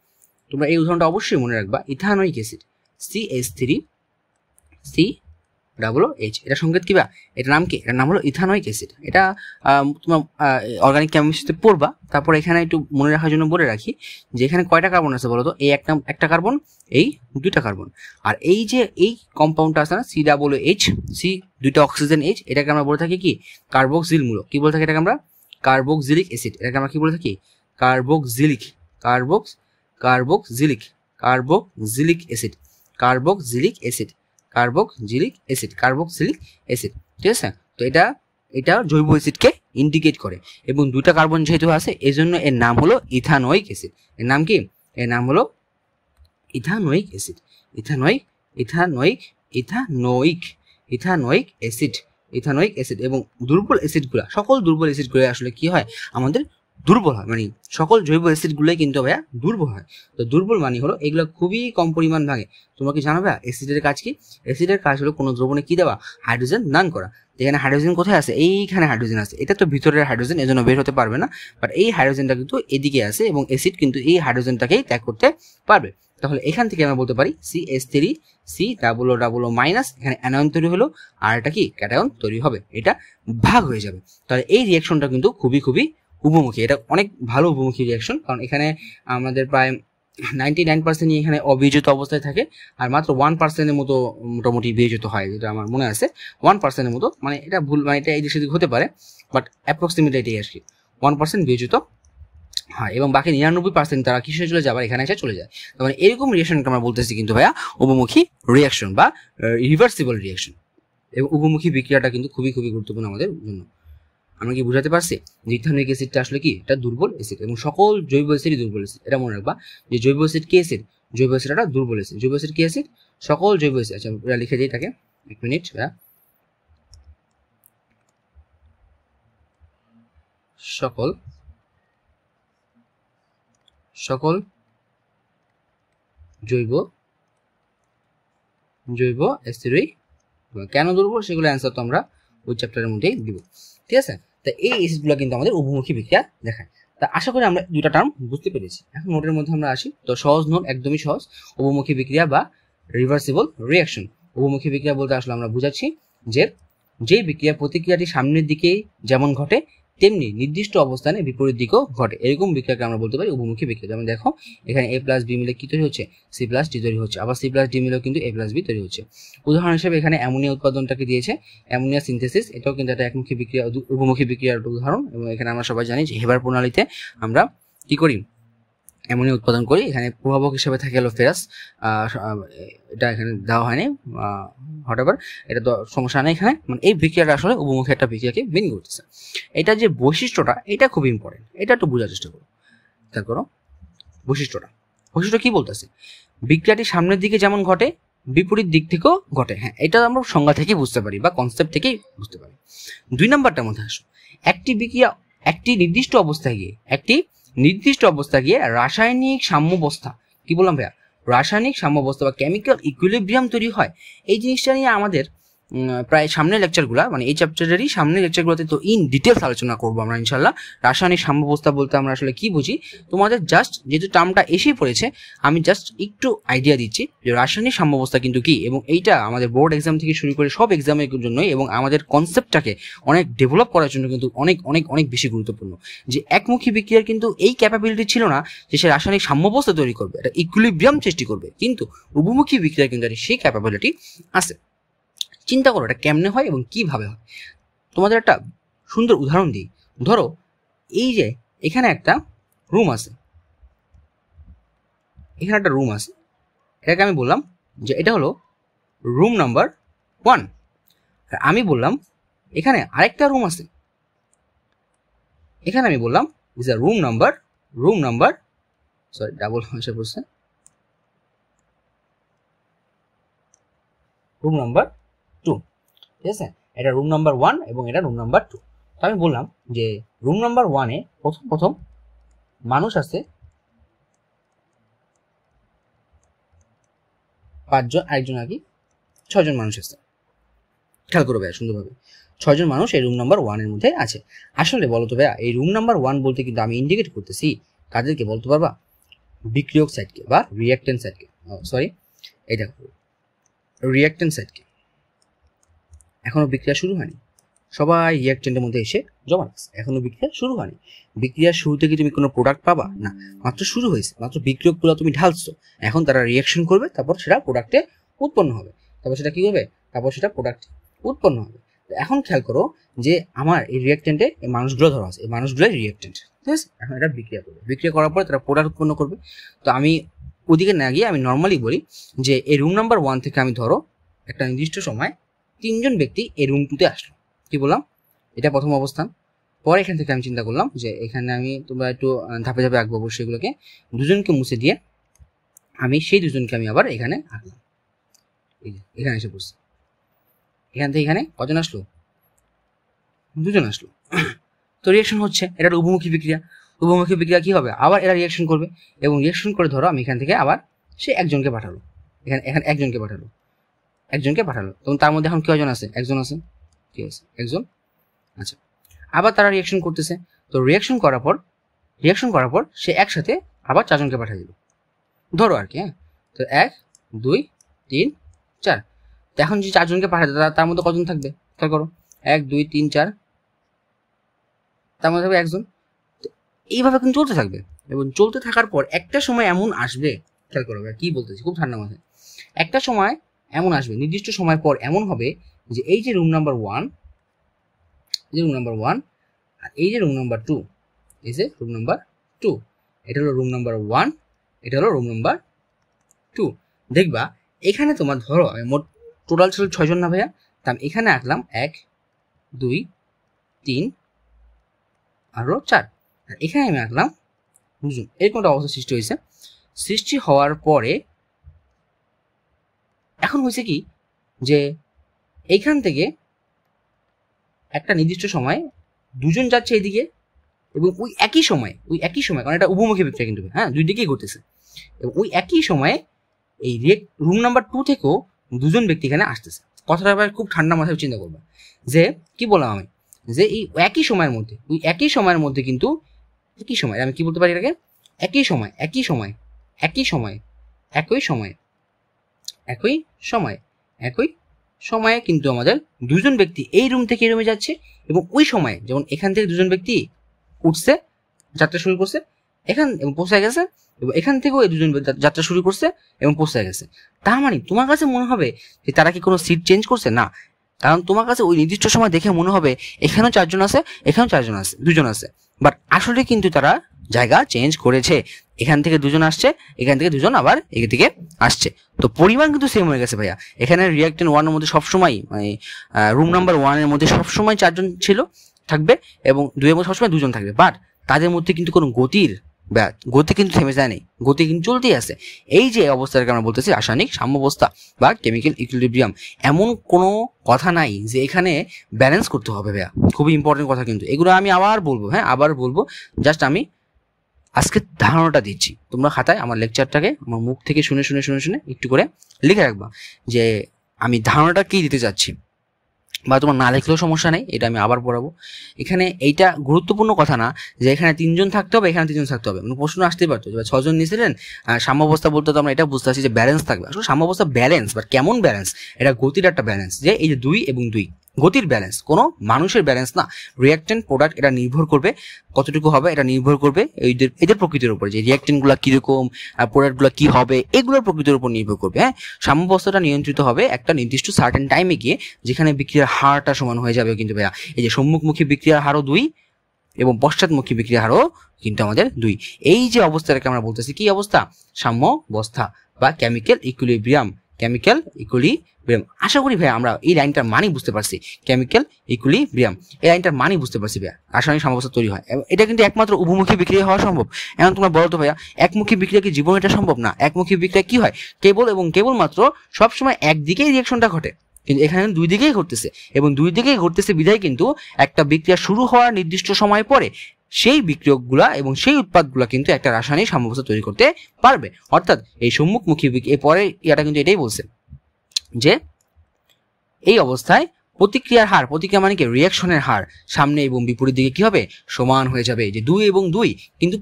A: তোমরা এই উদাহরণটা অবশ্যই মনে রাখবা। ইথানোয়িক অ্যাসিড CH3COOH, এটা সংকেত কি বা? এটার নাম কি? এটার নাম হলো ইথানোয়িক অ্যাসিড। এটা তোমার অর্গানিক কেমিস্ট্রিতে পড়বা। তারপর এখানে একটু মনে রাখার জন্য বলে রাখি যে এখানে কয়টা কার্বন আছে বলো তো? এই একটা কার্বন, এই দুইটা কার্বন। আর এই যে এই কম্পাউন্ডটা আছে না, COOH, সি দুইটা অক্সিজেন H, এটাকে আমরা বলে থাকি কি? কার্বক্সিল মূলক। কি বলে থাকি এটাকে আমরা? Carboxylic acid. এটাকে আমরা কি বলে থাকি? Carboxylic acid. কার্বক্সিলিক অ্যাসিড, ঠিক আছে? তো এটা জৈব অ্যাসিডকে ইন্ডিকেট করে, এবং দুইটা কার্বন যেহেতু আছে এই জন্য এর নাম হলো ইথানোয়িক অ্যাসিড। এর নাম কি? এর নাম হলো ইথানোয়িক অ্যাসিড। Ethanoic acid. এবং দুর্বল অ্যাসিডগুলো, সকল দুর্বল অ্যাসিডগুলো আসলে কি হয়? আমাদের দুর্বল হয়, মানে সকল জৈব অ্যাসিডগুলোই কিন্তু ভাইয়া দুর্বল হয়। তো দুর্বল মানে হলো এগুলো খুবই কম পরিমাণ ভাঙে। তোমরা কি জানো ভাইয়া অ্যাসিডের কাজ কি? অ্যাসিডের কাজ হলো কোনো দ্রবণে কি দেওয়া? হাইড্রোজেন দান করা। এখানে হাইড্রোজেন কোথায় আছে? এইখানে হাইড্রোজেন আছে। এটা তো ভিতরের হাইড্রোজেন, এজন্য বের হতে পারবে না, বাট এই হাইড্রোজেনটা কিন্তু এদিকে আছে এবং অ্যাসিড কিন্তু এই হাইড্রোজেনটাকেই ত্যাগ করতে পারবে। তাহলে এখান থেকে আমরা বলতে পারি CH3COO মাইনাস, এখানে অ্যানায়ন তৈরি হলো, আর এটা কি? ক্যাটায়ন তৈরি হবে, এটা ভাগ হয়ে যাবে। তাহলে এই রিয়াকশনটা কিন্তু খুবই খুবই উভমুখী। এটা অনেক ভালো উভমুখী রিয়াকশন, কারণ এখানে আমাদের প্রায় 99% এখানে অবিয়োজিত অবস্থায় থাকে, আর মাত্র 1%-এর মতো মোটামুটি বিয়োজিত হয়, যেটা আমার মনে আছে 1%-এর মতো। মানে এটা ভুল, মানে এটা এদিক সেদিক হতে পারে, বাট অ্যাপ্রক্সিমেটলি এটাই আর কি 1% বিয়োজিত হয়, এবং বাকি 99% তারা কিসে চলে যায়? আবার এখানে এসে চলে যায়। তার মানে এরকম রিয়াকশনকে আমরা বলতেছি কিন্তু ভাইয়া উভমুখী রিয়াকশন বা রিভার্সিবল রিয়াকশন। এবং উভমুখী বিক্রিয়াটা কিন্তু খুবই খুবই গুরুত্বপূর্ণ আমাদের জন্য। আমরা কি বুঝাতে পারছি যে ইথানোয়িক অ্যাসিডটা আসলে কি? এটা দুর্বল অ্যাসিড, এবং সকল জৈব অ্যাসিডই দুর্বল অ্যাসিড। এটা মনে রাখবা যে জৈব অ্যাসিড কি অ্যাসিড? জৈব অ্যাসিড একটা দুর্বল অ্যাসিড। জৈব অ্যাসিড কি অ্যাসিড? সকল জৈব অ্যাসিড। আচ্ছা, এটা লিখে দিই এটাকে, এক মিনিট ভাইয়া। সকল জৈব অ্যাসিডই কেন দুর্বল সেগুলো অ্যান্সার তো আমরা ওই চ্যাপ্টারের মধ্যেই দিব, ঠিক আছে? তা এই অ্যাসিডগুলো কিন্তু আমাদের উভমুখী বিক্রিয়া দেখায়। তা আশা করি আমরা দুটা টার্ম বুঝতে পেরেছি। এখন নোটের মধ্যে আমরা আসি। তো সহজ নোট, একদমই সহজ। উভমুখী বিক্রিয়া বা রিভার্সিবল রিয়াকশন। উভমুখী বিক্রিয়া বলতে আসলে আমরা বুঝাচ্ছি যে বিক্রিয়া প্রতিক্রিয়াটি সামনের দিকে যেমন ঘটে তেমনি নির্দিষ্ট অবস্থানে বিপরীত দিকেও ঘটে, এরকম বিক্রিয়াকে আমরা বলতে পারি উভমুখী বিক্রিয়া। যেমন দেখো এখানে A প্লাস বি মিলে কি তৈরি হচ্ছে? C প্লাস ডি তৈরি হচ্ছে। আবার C প্লাস ডি মিলেও কিন্তু A প্লাস বি তৈরি হচ্ছে। উদাহরণ হিসেবে এখানে অ্যামোনিয়া উৎপাদনটাকে দিয়েছে, অ্যামোনিয়া সিনথেসিস, এটাও কিন্তু একটা একমুখী বিক্রিয়া, উভমুখী বিক্রিয়ার উদাহরণ। এবং এখানে আমরা সবাই জানি যে হেবার প্রণালীতে আমরা কি করি? অ্যামোনিয়া উৎপাদন করি। এখানে প্রভাবক হিসেবে থাকে হলো ফেরাস, এটা এখানে দেওয়া হয়নি, হোয়াটএভার, এটা তো সমস্যা নেই এখানে। মানে এই বিক্রিয়াটা আসলে উভমুখী একটা বিক্রিয়াকে মেন করতেছে। এটা যে বৈশিষ্ট্যটা, এটা খুব ইম্পর্টেন্ট, এটা একটু বোঝার চেষ্টা করো। খেয়াল করো বৈশিষ্ট্য কি বলতেছে? বিক্রিয়াটি সামনের দিকে যেমন ঘটে বিপরীত দিক থেকেও ঘটে। হ্যাঁ, এটা আমরা সংজ্ঞা থেকেই বুঝতে পারি বা কনসেপ্ট থেকেই বুঝতে পারি। 2 নাম্বারটার মধ্যে আসো। একটি বিক্রিয়া একটি নির্দিষ্ট অবস্থায় গিয়ে রাসায়নিক সাম্যাবস্থা, কি বললাম ভাইয়া, রাসায়নিক সাম্যাবস্থা বা কেমিক্যাল ইকুইলিব্রিয়াম তৈরি হয়। এই জিনিসটা নিয়ে আমাদের প্রায় সামনের লেকচারগুলো, মানে এই চ্যাপ্টারেরই সামনের লেকচারগুলোতে তো ইন ডিটেলস আলোচনা করবো আমরা ইনশাল্লাহ। রাসায়নিক সাম্যাবস্থা বলতে আমরা আসলে কি বুঝি, তোমাদের জাস্ট যেহেতু টার্মটা এসেই পড়েছে আমি জাস্ট একটু আইডিয়া দিচ্ছি যে রাসায়নিক সাম্যাবস্থা কিন্তু কি, এবং এইটা আমাদের বোর্ড এক্সাম থেকে শুরু করে সব এক্সামের জন্যই এবং আমাদের কনসেপ্টটাকে অনেক ডেভেলপ করার জন্য কিন্তু অনেক অনেক অনেক বেশি গুরুত্বপূর্ণ। যে একমুখী বিক্রিয়ার কিন্তু এই ক্যাপাবিলিটি ছিল না যে সে রাসায়নিক সাম্যাবস্থা তৈরি করবে, এটা ইকুইলিব্রিয়াম সৃষ্টি করবে, কিন্তু উভমুখী বিক্রিয়া কিন্তু সেই ক্যাপাবিলিটি আছে। চিন্তা করো এটা কেমনে হয় এবং কিভাবে হয়। তোমাদের একটা সুন্দর উদাহরণ দিই। ধরো এই যে এখানে একটা রুম আছে, এটাকে আমি বললাম যে এটা হলো রুম নাম্বার 1, আর আমি বললাম এখানে আরেকটা রুম আছে, এখানে আমি বললাম is a room number double এসে পড়ছে, রুম নাম্বার 2, ঠিক আছে। এটা রুম নাম্বার 1 এবং এটা রুম নাম্বার 2। তো আমি বললাম যে রুম নাম্বার 1-এ প্রথম মানুষ আছে 5 জন, আরেকজন আর কি 6 জন মানুষ আছে। খেয়াল করো ভাইয়া সুন্দরভাবে, 6 জন মানুষ এই রুম নাম্বার 1-এর মধ্যে আছে। আসলে বলো তো ভাইয়া, এই রুম নাম্বার 1 বলতে কিন্তু আমি ইন্ডিকেট করতেছি কাদেরকে বলতে পারবা, বিক্রিয়ক সাইডকে বা রিঅ্যাক্ট্যান্ট সাইডকে, এই দেখো রিঅ্যাক্ট্যান্ট সাইডকে। এখনো বিক্রিয়া শুরু হয়নি, সবাই রিঅ্যাক্ট্যান্টের মধ্যে এসে জমা রাখছে, এখনো বিক্রিয়া শুরু হয়নি। বিক্রিয়ার শুরুতে কি তুমি কোনো প্রোডাক্ট পাবা না, মাত্র শুরু হয়েছে, মাত্র বিক্রিয়কগুলো তুমি ঢালছো, এখন তারা রিঅ্যাকশন করবে, তারপর সেটা প্রোডাক্টে উৎপন্ন হবে, তারপর সেটা কি হবে, তারপর সেটা প্রোডাক্টে উৎপন্ন হবে। এখন খেয়াল করো যে আমার এই রিঅ্যাক্ট্যান্টে এই মানুষগুলো ধরা আছে, এই মানুষগুলোই রিঅ্যাক্ট্যান্ট, ঠিক আছে। এখন এটা বিক্রিয়া করবে, বিক্রিয়া করার পরে তারা প্রোডাক্ট উৎপন্ন করবে। তো আমি ওদিকে না গিয়ে আমি নর্মালি বলি যে এই রুম নাম্বার 1 থেকে আমি ধরো একটা নির্দিষ্ট সময় 3 জন ব্যক্তি এই রুম 2-তে আসলো, কি বললাম, এটা প্রথম অবস্থান। পরে এখান থেকে আমি চিন্তা করলাম যে এখানে আমি তোমরা একটু ধাপে ধাপে আঁকবো, অবশ্যই এগুলোকে দুজনকে মুছে দিয়ে আমি সেই দুজনকে আমি আবার এখানে আঁকলাম, এখানে এসে বসছি। এখান থেকে এখানে কজন আসলো, 2 জন আসলো। তো রিঅ্যাকশন হচ্ছে, এটা একটা উভমুখী বিক্রিয়া। উভমুখী বিক্রিয়া কি হবে, আবার এরা রিঅ্যাকশন করবে, এবং রিঅ্যাকশন করে ধরো আমি এখান থেকে আবার সে একজনকে পাঠালো, এখানে একজনকে পাঠালো, তখন তার মধ্যে এখন কয়জন আছে, একজন আছে, ঠিক আছে, একজন। আচ্ছা, আবার তারা রিঅ্যাকশন করতেছে, তো রিঅ্যাকশন করার পর সে একসাথে আবার 4 জনকে পাঠিয়ে দিল, ধরো আর কি, হ্যাঁ। তো 1 2 3 4, তো এখন যে 4 জনকে পাঠাবে তার মধ্যে কজন থাকবে, খেয়াল করো, 1 2 3 4, তার মধ্যে থাকবে একজন। এইভাবে কিন্তু চলতে থাকবে, এবং চলতে থাকার পর একটা সময় এমন আসবে, খেয়াল করো কি বলতেছি, খুব ঠান্ডা মাথায়, একটা সময় এমন আসবে, নির্দিষ্ট সময় পর এমন হবে যে এই যে রুম নাম্বার 1 আর এই যে রুম নাম্বার 2, এই যে রুম নাম্বার 2, এটা হলো রুম নাম্বার 1, এটা হলো রুম নাম্বার 2। দেখবা এখানে তোমার ধরো মোট টোটাল ছিল 6 জন না ভাইয়া, তা আমি এখানে আঁকলাম 1 2 3 আরো 4, আর এখানে আমি আঁকলাম 2 জন। এরকম একটা অবস্থা সৃষ্টি হয়েছে। সৃষ্টি হওয়ার পরে এখন হয়েছে কি যে এইখান থেকে একটা নির্দিষ্ট সময় 2 জন যাচ্ছে এদিকে, এবং ওই একই সময় কারণ এটা উভমুখী বিক্রিয়া কিন্তু, হ্যাঁ, দুই দিকেই ঘটেছে, এবং ওই একই সময়ে এই রুম নাম্বার 2 থেকেও 2 জন ব্যক্তি এখানে আসতেছে। কথাটা আবার খুব ঠান্ডা মাথায় চিন্তা করবা যে কি বললাম আমি, যে এই একই সময়ের মধ্যে কিন্তু একই সময় আমি কি বলতে পারি এটাকে, একই সময়ে কিন্তু আমাদের 2 জন ব্যক্তি এই রুম থেকে এই রুমে যাচ্ছে, এবং ওই সময় যেমন এখান থেকে 2 জন ব্যক্তি উঠছে, যাত্রা শুরু করছে এখান এবং পৌঁছায় গেছে, এবং এখান থেকেও এই 2 জন যাত্রা শুরু করছে এবং পৌঁছায় গেছে। তার মানে তোমার কাছে মনে হবে যে তারা কি কোনো সিট চেঞ্জ করছে না, কারণ তোমার কাছে ওই নির্দিষ্ট সময় দেখে মনে হবে এখানেও 4 জন আছে, এখানেও 4 জন আছে, 2 জন আছে, বাট আসলে কিন্তু তারা জায়গা চেঞ্জ করেছে, এখান থেকে 2 জন আসছে, এখান থেকে 2 জন আবার এখান থেকে আসছে, তো পরিমাণ কিন্তু সেম হয়ে গেছে ভাইয়া। এখানে রিঅ্যাক্ট্যান্ট 1 এর মধ্যে সবসময় মানে রুম নাম্বার 1 এর মধ্যে সবসময় 4 জন ছিল থাকবে, এবং 2 এর মধ্যে সবসময় 2 জন থাকবে, বাট তাদের মধ্যে কিন্তু কোনো গতির গতি কিন্তু থেমে যায় নেই, গতি কিন্তু চলতেই আছে। এই যে অবস্থাটাকে আমরা বলতেছি রাসায়নিক সাম্যাবস্থা বা কেমিক্যাল ইকুইলিব্রিয়াম। এমন কোনো কথা নাই যে এখানে ব্যালেন্স করতে হবে ভাইয়া, খুবই ইম্পর্টেন্ট কথা কিন্তু। এগুলো আমি আবার বলবো, হ্যাঁ আবার বলবো, জাস্ট আমি আজকে ধারণাটা দিচ্ছি। তোমরা খাতায় আমার লেকচারটাকে আমার মুখ থেকে শুনে শুনে শুনে শুনে একটু করে লিখে রাখবা যে আমি ধারণাটা কি দিতে চাচ্ছি, বা তোমার না লিখলেও সমস্যা নেই, এটা আমি আবার পড়াবো। এখানে এইটা গুরুত্বপূর্ণ কথা না যে এখানে 3 জন থাকতে হবে, এখানে 3 জন থাকতে হবে। মানে প্রশ্ন আসতেই পারতো যে 6 জন নিয়েছিলেন, সাম্যাবস্থা বলতে তো আমরা এটা বুঝতে পারছি যে ব্যালেন্স থাকবে। আসলে সাম্যাবস্থা ব্যালেন্স, বাট কেমন ব্যালেন্স? এটা গতির একটা ব্যালেন্স, যে এই যে 2 এবং 2 গতির ব্যালেন্স, কোনো মানুষের ব্যালেন্স না। রিয়াক্টেন্ট প্রোডাক্ট এটা নির্ভর করবে কতটুকু হবে, এটা নির্ভর করবে এদের প্রকৃতির উপর, যে রিয়াক্টেন্টগুলো কীরকম, প্রোডাক্টগুলো কী হবে, এগুলোর প্রকৃতির উপর নির্ভর করবে। হ্যাঁ, সাম্যাবস্থাটা নিয়ন্ত্রিত হবে একটা নির্দিষ্ট সার্টেন টাইমে গিয়ে, যেখানে বিক্রিয়ার হারটা সমান হয়ে যাবে। কিন্তু ভাইয়া এই যে সম্মুখমুখী বিক্রিয়ার হারও 2 এবং পশ্চাৎমুখী বিক্রিয়ার হারও কিন্তু আমাদের 2। এই যে অবস্থাটাকে আমরা বলতেছি কি অবস্থা? সাম্যাবস্থা বা কেমিক্যাল ইকুইলিব্রিয়াম। Chemical equilibrium. আশা করি ভাইয়া আমরা এই লাইনটার মানেই বুঝতে পারছি। কেমিক্যাল ইকুইলিব্রিয়াম এই লাইনটার মানেই বুঝতে পারছি ভাইয়া, রাসায়নিক সাম্যাবস্থা তৈরি হয়। এটা কিন্তু একমাত্র উভমুখী বিক্রিয়া হওয়া সম্ভব। এখন তোমরা বলো তো ভাইয়া, একমুখী বিক্রিয়া কি জীবনে এটা সম্ভব? না। একমুখী বিক্রিয়া কি হয়? কেবল এবং কেবলমাত্র সবসময় একদিকেই রিয়াকশনটা ঘটে, কিন্তু এখানে 2 দিকেই ঘটতেছে, এবং 2 দিকেই ঘটতেছে বিধায় কিন্তু একটা বিক্রিয়া শুরু হওয়ার নির্দিষ্ট সময় পরে সেই বিক্রিয়কগুলা এবং সেই উৎপাদগুলা কিন্তু একটা রাসায়নিক সাম্যাবস্থা তৈরি করতে পারবে। অর্থাৎ এই সম্মুখমুখী এর পরে ইয়াটা কিন্তু এটাই বলছে যে এই অবস্থায় প্রতিক্রিয়ার হার, প্রতিক্রিয়া মানে কি রিয়াকশনের হার, সামনে এবং বিপরীত দিকে কি হবে? সমান হয়ে যাবে। যে 2 এবং 2 কিন্তু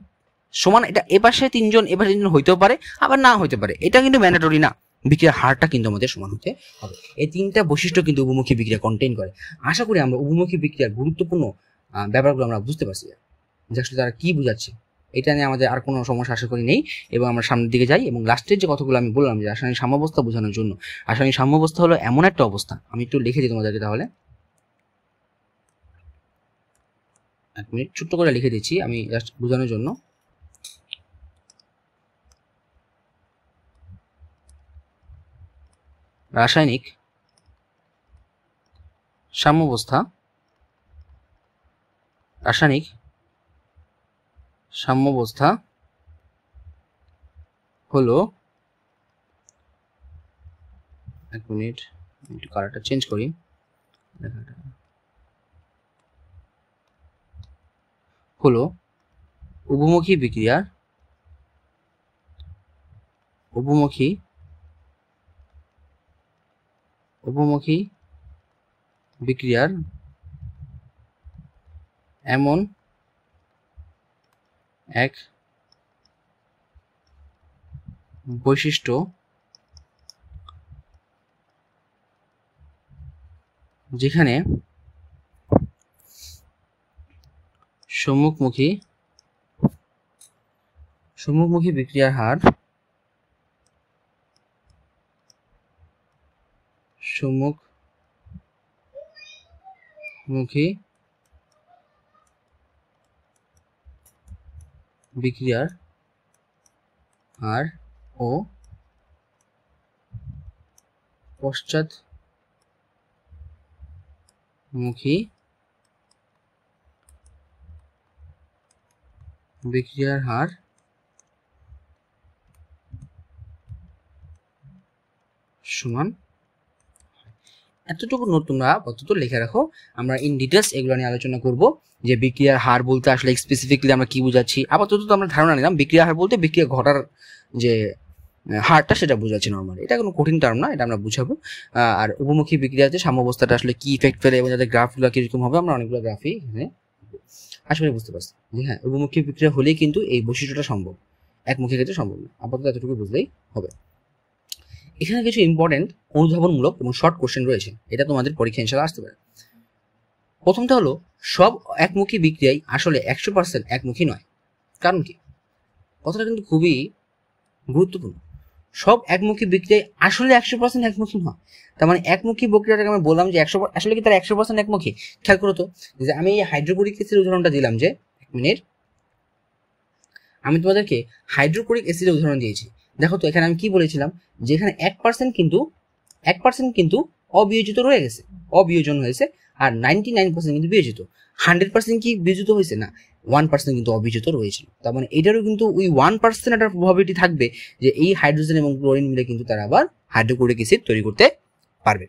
A: সমান, এটা এপাশে 3 জন এপাশে 3 জন হইতেও পারে, আবার না হইতে পারে, এটা কিন্তু ম্যান্ডেটরি না। বিক্রিয়ার হারটা কিন্তু আমাদের সমান হতে হবে। এই 3টা বৈশিষ্ট্য কিন্তু উভমুখী বিক্রিয়া কন্টেইন করে। আশা করি আমরা উভমুখী বিক্রিয়ার গুরুত্বপূর্ণ ব্যাপারগুলো আমরা বুঝতে পারছি, যে আসলে তারা কি বোঝাচ্ছে। এটা নিয়ে আমাদের আর কোনো সমস্যা আশা করি নেই, এবং আমরা সামনের দিকে যাই। এবং লাস্টের যে কথাগুলো আমি বললাম যে রাসায়নিক সাম্যাবস্থা বোঝানোর জন্য, রাসায়নিক সাম্যাবস্থা হলো এমন একটা অবস্থা, আমি একটু লিখে দিই তোমাদেরকে, তাহলে 1 মিনিট ছোট্ট করে লিখে দিচ্ছি আমি জাস্ট বোঝানোর জন্য। রাসায়নিক সাম্যাবস্থা, রাসায়নিক সাম্যাবস্থা হলো, 1 মিনিট একটু কালারটা চেঞ্জ করি, হলো উভমুখী বিক্রিয়ার, উভমুখী বিক্রিয়ার এমন এক বৈশিষ্ট্য যেখানে সম্মুখমুখী বিক্রিয়ার হার, সম্মুখমুখী বিক্রিয়ার হার ও পশ্চাৎমুখী বিক্রিয়ার হার সমান। এতটুকু নোট তোমরা আপাতত লিখে রাখো, আমরা ইন ডিটেলস এগুলো নিয়ে আলোচনা করব, যে বিক্রিয়ার হার বলতে আসলে স্পেসিফিকলি আমরা কি বুঝাচ্ছি। আপাতত তো আমরা ধারণা নিলাম বিক্রিয়ার হার বলতে বিক্রিয়া ঘটার যে হারটা সেটা বোঝাচ্ছি নর্মালি, এটা কোনো কঠিন টার্ম না, এটা আমরা বুঝাবো। আর উপমুখী বিক্রিয়াতে সাম্যাবস্থাটা আসলে কি ইফেক্ট ফেলে এবং যাদের গ্রাফগুলো কিরকম হবে, আমরা অনেকগুলো গ্রাফই এখানে আশা করি বুঝতে পারছি যে হ্যাঁ উপমুখী বিক্রিয়া হলেই কিন্তু এই বৈশিষ্ট্যটা সম্ভব, একমুখী ক্ষেত্রে সম্ভব না। আপাতত এতটুকু বুঝলেই হবে। এখানে কিছু ইম্পর্টেন্ট অনুধাবনমূলক এবং শর্ট কোশ্চেন রয়েছে, এটা তোমাদের পরীক্ষা ইনশাআল্লাহ আসতে পারে। প্রথমটা হলো, সব একমুখী বিক্রিয়াই আসলে 100% একমুখী নয়। কারণ কি? কথাটা কিন্তু খুবই গুরুত্বপূর্ণ। সব একমুখী বিক্রিয়ায় আসলে 100% একমুখী নয়। তার মানে একমুখী প্রক্রিয়াটাকে আমি বললাম যে 100, আসলে কি তারা 100% একমুখী? খেয়াল করো তো, যে আমি এই হাইড্রোক্লোরিক অ্যাসিডের উদাহরণটা দিলাম, যে 1 মিনিট আমি তোমাদেরকে হাইড্রোক্লোরিক অ্যাসিডের উদাহরণ দিয়েছি। দেখো তো এখানে আমি কি বলেছিলাম, যে এখানে 1% কিন্তু অবিয়োজিত রয়ে গেছে, অবিয়োজন হয়েছে, আর 99% কিন্তু বিয়োজিত। 100% কি বিয়োজিত হয়েছে? না, 1% কিন্তু অবিচ্যুত রয়েছিল। তার মানে এটারও কিন্তু ওই 1% একটা প্রবাবিলিটি থাকবে যে এই হাইড্রোজেন এবং ক্লোরিন মিলে কিন্তু তারা আবার হাইড্রোক্লোরিক অ্যাসিড তৈরি করতে পারবে।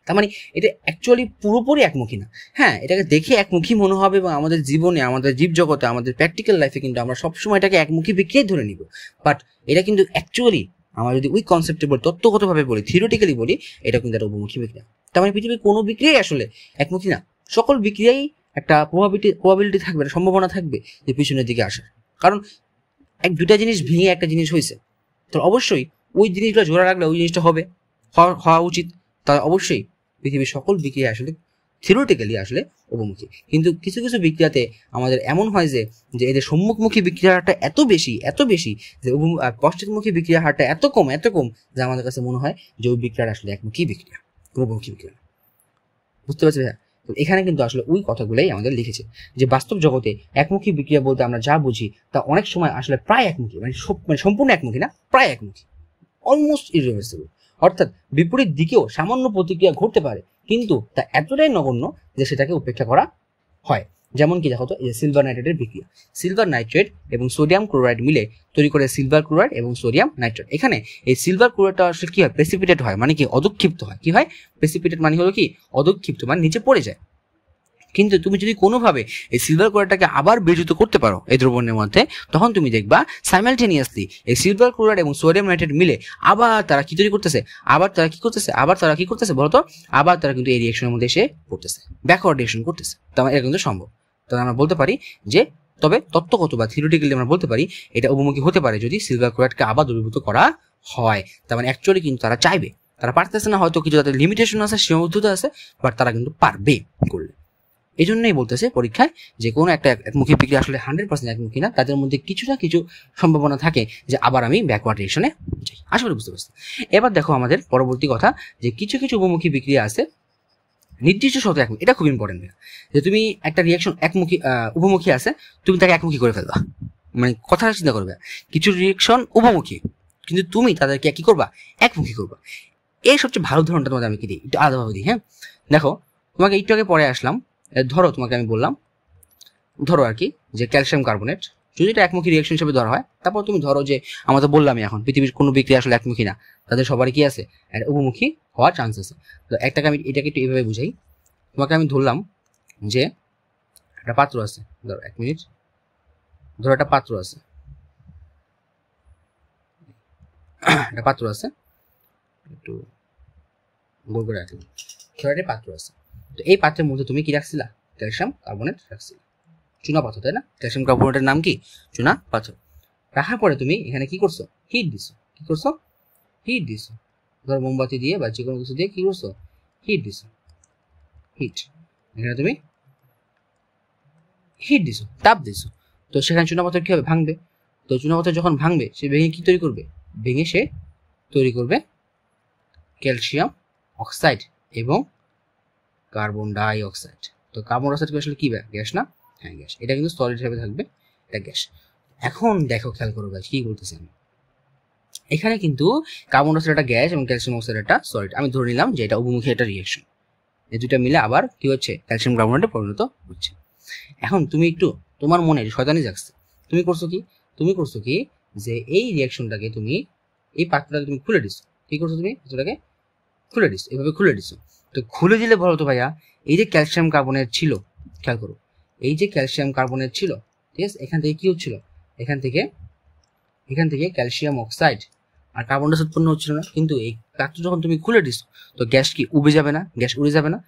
A: তার মানে এটা অ্যাকচুয়ালি পুরোপুরি একমুখী না। হ্যাঁ, এটাকে দেখে একমুখী মনে হবে এবং আমাদের জীবনে, আমাদের জীবজগতে, আমাদের প্র্যাকটিক্যাল লাইফে কিন্তু আমরা সবসময় এটাকে একমুখী বিক্রিয়াই ধরে নিব। বাট এটা কিন্তু অ্যাকচুয়ালি আমরা যদি ওই কনসেপ্টে বলি, তত্ত্বগতভাবে বলি, থিওরিটিক্যালি বলি, এটা কিন্তু একটা উভমুখী বিক্রিয়া। তার মানে পৃথিবীর কোনো বিক্রিয়াই আসলে একমুখী না। সকল বিক্রিয়াই একটা প্রবাবিলিটি থাকবে, একটা সম্ভাবনা থাকবে যে পিছনের দিকে আসার। কারণ দুটা জিনিস ভেঙে একটা জিনিস হয়েছে, তো অবশ্যই ওই জিনিসগুলো জোড়া রাখলে ওই জিনিসটা হওয়া উচিত। তার অবশ্যই পৃথিবীর সকল বিক্রিয়া আসলে থিওরিটিক্যালি আসলে উভমুখী। কিন্তু কিছু কিছু বিক্রিয়াতে আমাদের এমন হয় যে এদের সম্মুখমুখী বিক্রিয়ার হারটা এত বেশি যে পশ্চাৎমুখী বিক্রিয়ার হারটা এত কম যে আমাদের কাছে মনে হয় যে ওই বিক্রিয়াটা আসলে একমুখী বিক্রিয়া, উভমুখী বিক্রিয়া। বুঝতে পারছি ভাইয়া? তো এখানে কিন্তু আসলে ওই কথাগুলোই আমাদের লিখেছে যে বাস্তব জগতে একমুখী বিক্রিয়া বলতে আমরা যা বুঝি তা অনেক সময় আসলে প্রায় একমুখী, মানে সম্পূর্ণ একমুখী না, প্রায় একমুখী, অলমোস্ট ইরিভার্সিবল। অর্থাৎ বিপরীত দিকেও সামান্য প্রতিক্রিয়া ঘটতে পারে, কিন্তু তা এতটাই নগণ্য যে সেটাকে উপেক্ষা করা হয়। যেমন কি দেখো তো, এই যে সিলভার নাইট্রেটের বিক্রিয়া, সিলভার নাইট্রেট এবং সোডিয়াম ক্লোরাইড মিলে তৈরি করে সিলভার ক্লোরাইড এবং সোডিয়াম নাইট্রেট। এখানে এই সিলভার ক্লোরাইডটা আসলে কি হয়, প্রেসিপিটেট হয়, মানে কি অধক্ষিপ্ত হয়। কি হয়? প্রেসিপিটেট মানে হলো কি অধক্ষিপ্ত, মানে নিচে পড়ে যায়। কিন্তু তুমি যদি কোনোভাবে এই সিলভার ক্লোরাইডটাকে আবার বিয়োজিত করতে পারো এই দ্রবণের মধ্যে, তখন তুমি দেখবা সাইমালটেনিয়াসলি এই সিলভার ক্লোরাইড এবং সোডিয়াম নাইট্রেট মিলে আবার তারা কি তৈরি করতেছে, আবার তারা কি করতেছে বলতো, আবার তারা কিন্তু এই রিঅ্যাকশনের মধ্যে এসে পড়তেছে, ব্যাকওয়ার্ড রিঅ্যাকশন করতেছে। তো এটা কিন্তু সম্ভব। তাহলে আমরা বলতে পারি যে, তবে তত্ত্বগত বা থিওরিটিক্যালি আমরা বলতে পারি এটা উভমুখী হতে পারে যদি সিলভার ক্লোরাইডকে আবার দ্রবীভূত করা হয়। তার মানে অ্যাকচুয়ালি কিন্তু তারা চাইবে, তারা পারতেছে না, হয়তো কিছু তাদের লিমিটেশন আছে, সীমাবদ্ধতা আছে, বাট তারা কিন্তু পারবে করলে। এই জন্যই বলতেছে পরীক্ষায় যে কোনো একটা একমুখী বিক্রিয়া আসলে 100% একমুখী না, তাদের মধ্যে কিছু সম্ভাবনা থাকে যে আবার আমি ব্যাকওয়ার্ড রিঅ্যাকশনে যাই। আসলে বুঝতে পারছি। এবার দেখো আমাদের পরবর্তী কথা যে কিছু উভমুখী বিক্রিয়া আছে নির্দিষ্ট শর্তে একমুখী। এটা খুব ইম্পর্টেন্ট যে তুমি একটা রিঅ্যাকশন উভমুখী আছে, তুমি তাকে একমুখী করে ফেলবা। মানে কথা চিন্তা করবে, কিছু রিঅ্যাকশন উভমুখী কিন্তু তুমি তাদেরকে কি করবা, একমুখী করবা। এই সবচেয়ে ভালো ধরনটা তোমাদের আমি কি দিই, একটু আলাদাভাবে দিই। হ্যাঁ, দেখো তোমাকে একটু আগে পরে আসলাম, ধরো তোমাকে আমি বললাম, ধরো আর কি যে ক্যালসিয়াম কার্বনেট যদি এটা একমুখী রিঅ্যাকশন হিসেবে ধরা হয়, তারপর তুমি ধরো যে আমরা তো বললামই এখন পৃথিবীর কোনো বিক্রিয়া আসলে একমুখী না, তাদের সবারই কি আছে, একটা উভমুখী হওয়ার চান্স আছে। তো আমি এটাকে একটু এইভাবে বুঝাই। তোমাকে আমি ধরলাম যে একটা পাত্র আছে, ধরো 1 মিনিট, ধরো একটা পাত্র আছে, একটু গোল করে রাখলাম, খেলাটির পাত্র আছে। তো এই পাত্রের মধ্যে তুমি কি রাখছিলা, ক্যালসিয়াম কার্বনেট রাখছিলা, চুনা পাথর, তাই না? ক্যালসিয়াম কার্বনেটের নাম কি, চুনা পাথর। রাখার পরে তুমি এখানে কি করছো, হিট দিছো, ধরো মোমবাতি দিয়ে বা যে কোনো কিছু দিয়ে কি করছো, হিট দিছো, এখানে তুমি হিট দিছো, তাপ দিছো। তো সেখানে চুনা পাথর কি হবে, ভাঙবে। তো চুনা পাথর যখন ভাঙবে, সে ভেঙে কি তৈরি করবে, সে তৈরি করবে ক্যালসিয়াম অক্সাইড এবং কার্বন ডাই অক্সাইড। তো কার্বন ডাই অক্সাইড আসলে কি গ্যাস না? হ্যাঁ, গ্যাস। এটা কিন্তু সলিড হিসেবে থাকবে, এটা গ্যাস। এখন দেখো, খেয়াল করো গাছ, কি বলতেছি আমি। এখানে কিন্তু কার্বন ডাই অক্সাইড একটা গ্যাস এবং ক্যালসিয়াম অক্সাইড একটা সলিড। আমি ধরে নিলাম যে এটা উভমুখী একটা রিঅ্যাকশন, এই দুটা মিলে আবার কি হচ্ছে, ক্যালসিয়াম কার্বনেটে পরিণত হচ্ছে। এখন তুমি একটু তোমার মনে শয়তানি জাগছে, তুমি করছো কি যে এই রিঅ্যাকশনটাকে তুমি, এই পাত্রটাকে তুমি খুলে দিছো। কি করছো তুমি, পাত্রটাকে খুলে দিছো, এভাবে খুলে দিছো। তো খুলে দিলে বলো তো ভাইয়া, এই যে ক্যালসিয়াম কার্বনেট ছিল, খেয়াল করো, এই যে ক্যালসিয়াম কার্বনেট ছিল, ঠিক আছে, এখান থেকে কি হচ্ছিল, এখান থেকে ক্যালসিয়াম অক্সাইড আর কার্বন ডাই উৎপন্ন হচ্ছিল না। কিন্তু এই পাত্র যখন তুমি খুলে দিছো, তো গ্যাস কি উবে যাবে না, গ্যাস উড়ে যাবে না,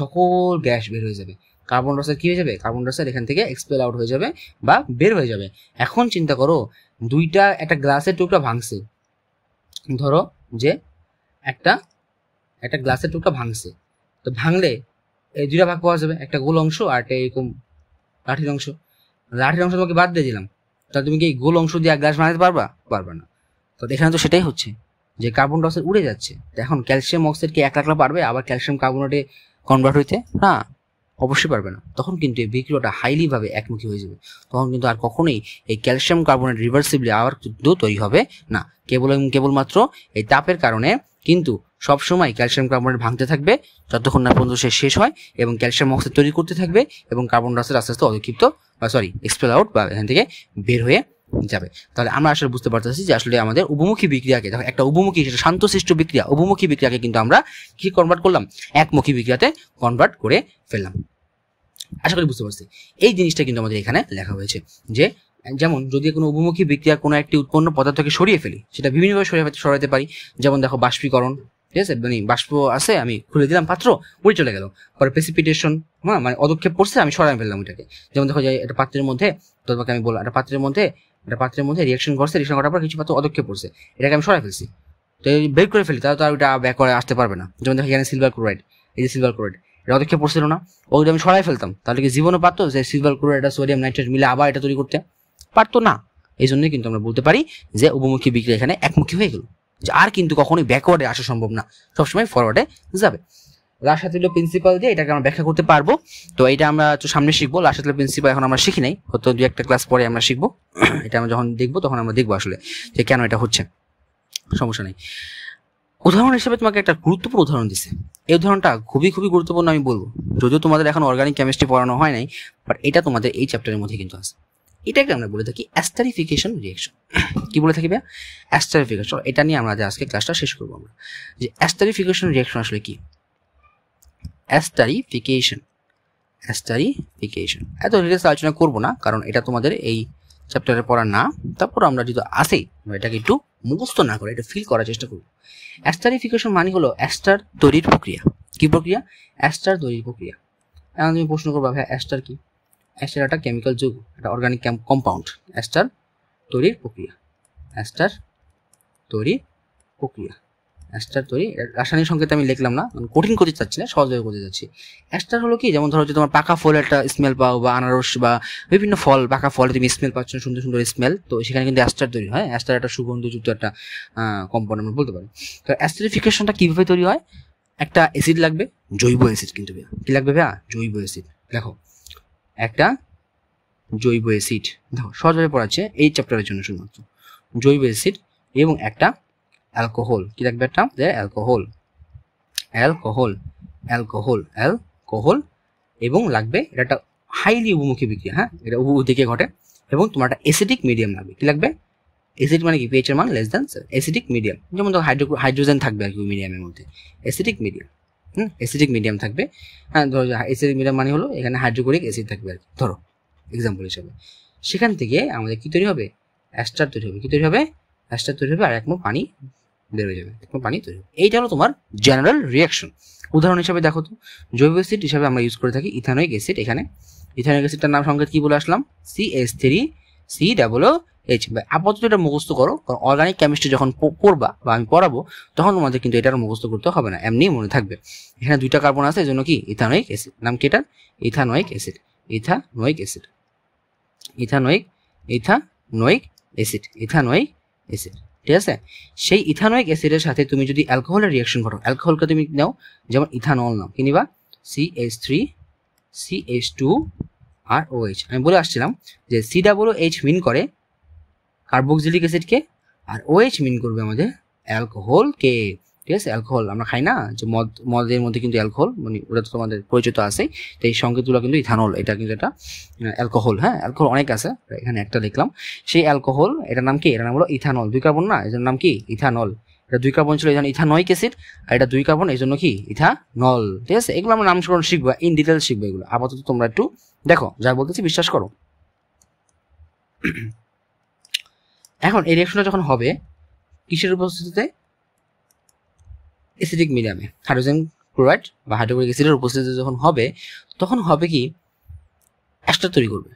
A: সকল গ্যাস বের হয়ে যাবে। কার্বন ডাই অক্সাইড কি হয়ে যাবে, কার্বন ডাই অক্সাইড এখান থেকে এক্সপেল আউট হয়ে যাবে বা বের হয়ে যাবে। এখন চিন্তা করো, একটা গ্লাসের টুকরা ভাঙছে, ধরো যে একটা গ্লাসের টুকরা ভাঙছে, তো ভাঙলে এই দুইটা ভাগ পাওয়া যাবে, একটা গোল অংশ আর একটা এরকম লাঠির অংশ। তোমাকে বাদ দিয়ে দিলাম, তাহলে তুমি কি এই গোল অংশ দিয়ে গ্লাস বানাতে পারবা না। তো এখানে তো সেটাই হচ্ছে যে কার্বন ডাই অক্সাইড উড়ে যাচ্ছে। এখন ক্যালসিয়াম অক্সাইড কি একলা পারবে আবার ক্যালসিয়াম কার্বনেটে কনভার্ট হইতে? না, অবশ্যই পারবে না। তখন কিন্তু এই বিক্রিয়াটা হাইলি ভাবে একমুখী হয়ে যাবে। তখন কিন্তু আর কখনোই এই ক্যালসিয়াম কার্বনেট রিভার্সিবলি আবার কিন্তু তৈরি হবে না। কেবলমাত্র এই তাপের কারণে কিন্তু সবসময় ক্যালসিয়াম কার্বনেট ভাঙতে থাকবে যতক্ষণ না পর্যন্ত সে শেষ হয়, এবং ক্যালসিয়াম অক্সাইড তৈরি করতে থাকবে, এবং কার্বন ডাই অক্সাইড আস্তে আস্তে অধক্ষিপ্ত বা সরি এক্সপেল আউট বা এখান থেকে বের হয়ে যাবে। তাহলে আমরা আসলে বুঝতে পারতেছি যে আসলে আমাদের উভমুখী বিক্রিয়াকে, দেখো একটা উভমুখী সেটা শান্তশিষ্ট বিক্রিয়া, উভমুখী বিক্রিয়াকে কিন্তু আমরা কি কনভার্ট করলাম, একমুখী বিক্রিয়াতে কনভার্ট করে ফেললাম। আশা করি বুঝতে পারছি। এই জিনিসটা কিন্তু আমাদের এখানে লেখা হয়েছে যে যেমন যদি কোনো উভমুখী বিক্রিয়া কোনো একটি উৎপন্ন পদার্থকে সরিয়ে ফেলি, সেটা বিভিন্নভাবে সরাতে পারি। যেমন দেখো বাষ্পীকরণ, ঠিক আছে, মানে বাষ্প আছে, আমি খুলে দিলাম পাত্র, উড়ে চলে গেল। পরে প্রেসিপিটেশন, হ্যাঁ, মানে অদক্ষেপ পড়ছে, আমি সরাই ফেললাম ওইটাকে। যেমন দেখো যে একটা পাত্রের মধ্যে, তোমাকে আমি বললাম একটা পাত্রের মধ্যে রিয়াকশন করছে, রিয়াকশন করার পর কিছু পাত্র অদক্ষেপ পড়ছে, এটাকে আমি সরাই ফেলছি। তো বের করে ফেলি, তাহলে তো আর ওইটা ব্যাক করে আসতে পারবে না। যেমন দেখো এখানে সিলভার ক্লোরাইড, এই যে সিলভার ক্লোরাইড, এটা অদক্ষেপ পড়ছিল না, ওই আমি সরাই ফেলতাম, তাহলে কি জীবনও পারতো যে সিলভার ক্লোরাইড আর সোডিয়াম নাইট্রেট মিলে আবার এটা তৈরি করতে পারতো না। এই জন্যই কিন্তু আমরা বলতে পারি যে উভমুখী বিক্রিয়া এখানে একমুখী হয়ে গেল, যে আর কিন্তু কখনোই ব্যাকওয়ার্ডে আসা সম্ভব না, সবসময় ফরওয়ার্ডে যাবে। লাসাতিল প্রিন্সিপাল দিয়ে এটাকে আমরা ব্যাখ্যা করতে পারবো। তো এটা আমরা তো সামনে শিখবো। লাসাতিল প্রিন্সিপাল এখন আমরা শিখি নাই, হয়তো 2-1টা ক্লাস পরে আমরা শিখবো। এটা আমরা যখন দেখবো তখন আমরা দেখবো আসলে যে কেন এটা হচ্ছে, সমস্যা নেই। উদাহরণ হিসেবে তোমাকে একটা গুরুত্বপূর্ণ উদাহরণ দিছে, এই উদাহরণটা খুবই খুবই গুরুত্বপূর্ণ আমি বলবো, যদিও তোমাদের এখন অর্গানিক কেমিস্ট্রি পড়ানো হয় নাই, বাট এটা তোমাদের এই চ্যাপ্টারের মধ্যে কিন্তু আছে। এটাকে আমরা বলে থাকি অ্যাস্টারিফিকেশন রিঅ্যাকশন। কি বলে থাকি ভাইয়া? অ্যাস্টারিফিকেশন। এটা নিয়ে আমরা আজকে ক্লাসটা শেষ করবো আমরা, যে অ্যাস্টারিফিকেশন রিঅ্যাকশন আসলে কি। অ্যাস্টারিফিকেশন এত ডিটেলস আলোচনা করবো না, কারণ এটা তোমাদের এই চ্যাপ্টারে পড়া না। তারপর আমরা যদি আসেই এটাকে একটু মুখস্থ না করে এটা ফিল করার চেষ্টা করবো। অ্যাস্টারিফিকেশন মানে হলো অ্যাস্টার তৈরির প্রক্রিয়া। কি প্রক্রিয়া? অ্যাস্টার তৈরির প্রক্রিয়া। এখন তুমি প্রশ্ন করবা ভাই অ্যাস্টার কি? অ্যাস্টার একটা কেমিক্যাল যৌগ, একটা অর্গানিক কম্পাউন্ড। অ্যাস্টার তৈরির প্রক্রিয়া, অ্যাস্টার তৈরির প্রক্রিয়া, অ্যাস্টার তৈরি। রাসায়নিক সংকেত আমি লিখলাম না, কঠিন করতে চাচ্ছি না, সহজভাবে করতে চাচ্ছি। অ্যাস্টার হলো কি, যেমন ধরো যে তোমার পাকা ফল একটা স্মেল পাও, বা আনারস বা বিভিন্ন ফল, পাকা ফলে তুমি স্মেল পাচ্ছ, সুন্দর সুন্দর স্মেল, তো সেখানে কিন্তু অ্যাস্টার তৈরি হয়। অ্যাস্টার একটা সুগন্ধযুক্ত একটা কম্পাউন্ড আমরা বলতে পারি। তো অ্যাস্টারিফিকেশনটা কিভাবে তৈরি হয়? একটা অ্যাসিড লাগবে, জৈব অ্যাসিড। কিন্তু কি লাগবে ভাইয়া? জৈব অ্যাসিড। দেখো একটা জৈব অ্যাসিড, দেখো সহজভাবে পড়াচ্ছে এই চ্যাপ্টারের জন্য শুধুমাত্র। জৈব অ্যাসিড এবং একটা অ্যালকোহল। কি লাগবে? একটা অ্যালকোহল এবং লাগবে এটা একটা হাইলি উভমুখী বিক্রিয়া। হ্যাঁ, এটা উভয় দিকে ঘটে। এবং তোমার একটা অ্যাসিডিক মিডিয়াম লাগবে। কি লাগবে? অ্যাসিড মানে কি? পিএইচ এর মান লেস দ্যান 7। অ্যাসিডিক মিডিয়াম, যেমন ধরো হাইড্রোজেন থাকবে আর কি মিডিয়ামের মধ্যে, অ্যাসিডিক মিডিয়াম। অ্যাসিডিক মিডিয়াম থাকবে। হ্যাঁ, ধরো অ্যাসিডিক মিডিয়াম মানে হলো এখানে হাইড্রোক্লোরিক অ্যাসিড থাকবে আর কি, ধরো এক্সাম্পল হিসেবে। সেখান থেকে আমাদের কি তৈরি হবে? অ্যাস্টার তৈরি হবে। কি তৈরি হবে? অ্যাস্টার তৈরি হবে, আর এক মুখ পানি বের হয়ে যাবে, একদম পানি তৈরি হবে। এইটা হলো তোমার জেনারেল রিয়াকশন। উদাহরণ হিসাবে দেখো তো, জৈব অ্যাসিড হিসাবে আমরা ইউজ করে থাকি ইথানোয়িক অ্যাসিড। এখানে ইথানোয়িক অ্যাসিডটার নাম সংকেত কি বলে আসলাম? CH3COOH। আপাতত এটা মুখস্থ করো, কারণ অর্গানিক কেমিস্ট্রি যখন পড়বা বা আমি পড়াবো তখন তোমাদের কিন্তু এটার মুখস্থ করতে হবে না, এমনি মনে থাকবে। এখানে 2টা কার্বন আছে, এই জন্য কি ইথানোয়িক অ্যাসিড। নাম কি এটার? Ethanoic acid. ঠিক আছে। সেই ইথানোয়িক অ্যাসিডের সাথে তুমি যদি অ্যালকোহলের রিয়াকশন ঘটো, অ্যালকোহলকে তুমি নাও, যেমন ইথানল নাও, কি নিবা? CH3CH2ROH। আমি বলে আসছিলাম যে COOH মিন করে কার্বক্সিলিক অ্যাসিডকে, আর OH মিন করবে আমাদের অ্যালকোহলকে। ঠিক আছে, অ্যালকোহল আমরা খাই না, যে মদের মধ্যে কিন্তু অ্যালকোহল, মানে ওটা তো তোমাদের পরিচিত আছে। তো এই সংকেতগুলো কিন্তু ইথানল, এটা কিন্তু একটা অ্যালকোহল। হ্যাঁ, অ্যালকোহল অনেক আছে, এখানে একটা দেখলাম। সেই অ্যালকোহল, এটার নাম কি? এটার নাম হলো ইথানল। 2 কার্বন না, এটার নাম কি? ইথানল। এটা 2 কার্বন ছিল, এখানে ইথানোয়িক অ্যাসিড, আর এটা 2 কার্বন, এই জন্য কি ইথানল। ঠিক আছে, এগুলো আমরা নামকরণ শিখবো, ইন ডিটেল শিখবো এগুলো। আপাতত তোমরা একটু দেখো, যা বলতেছি বিশ্বাস করো। এখন এই রিঅ্যাকশনটা যখন হবে কিসের উপস্থিতিতে? অ্যাসিডিক মিডিয়ামে, হাইড্রোজেন ক্লোরাইড বা হাইড্রোক্লোরিক অ্যাসিডের উপস্থিতিতে যখন হবে, তখন হবে কি? অ্যাস্টার তৈরি করবে।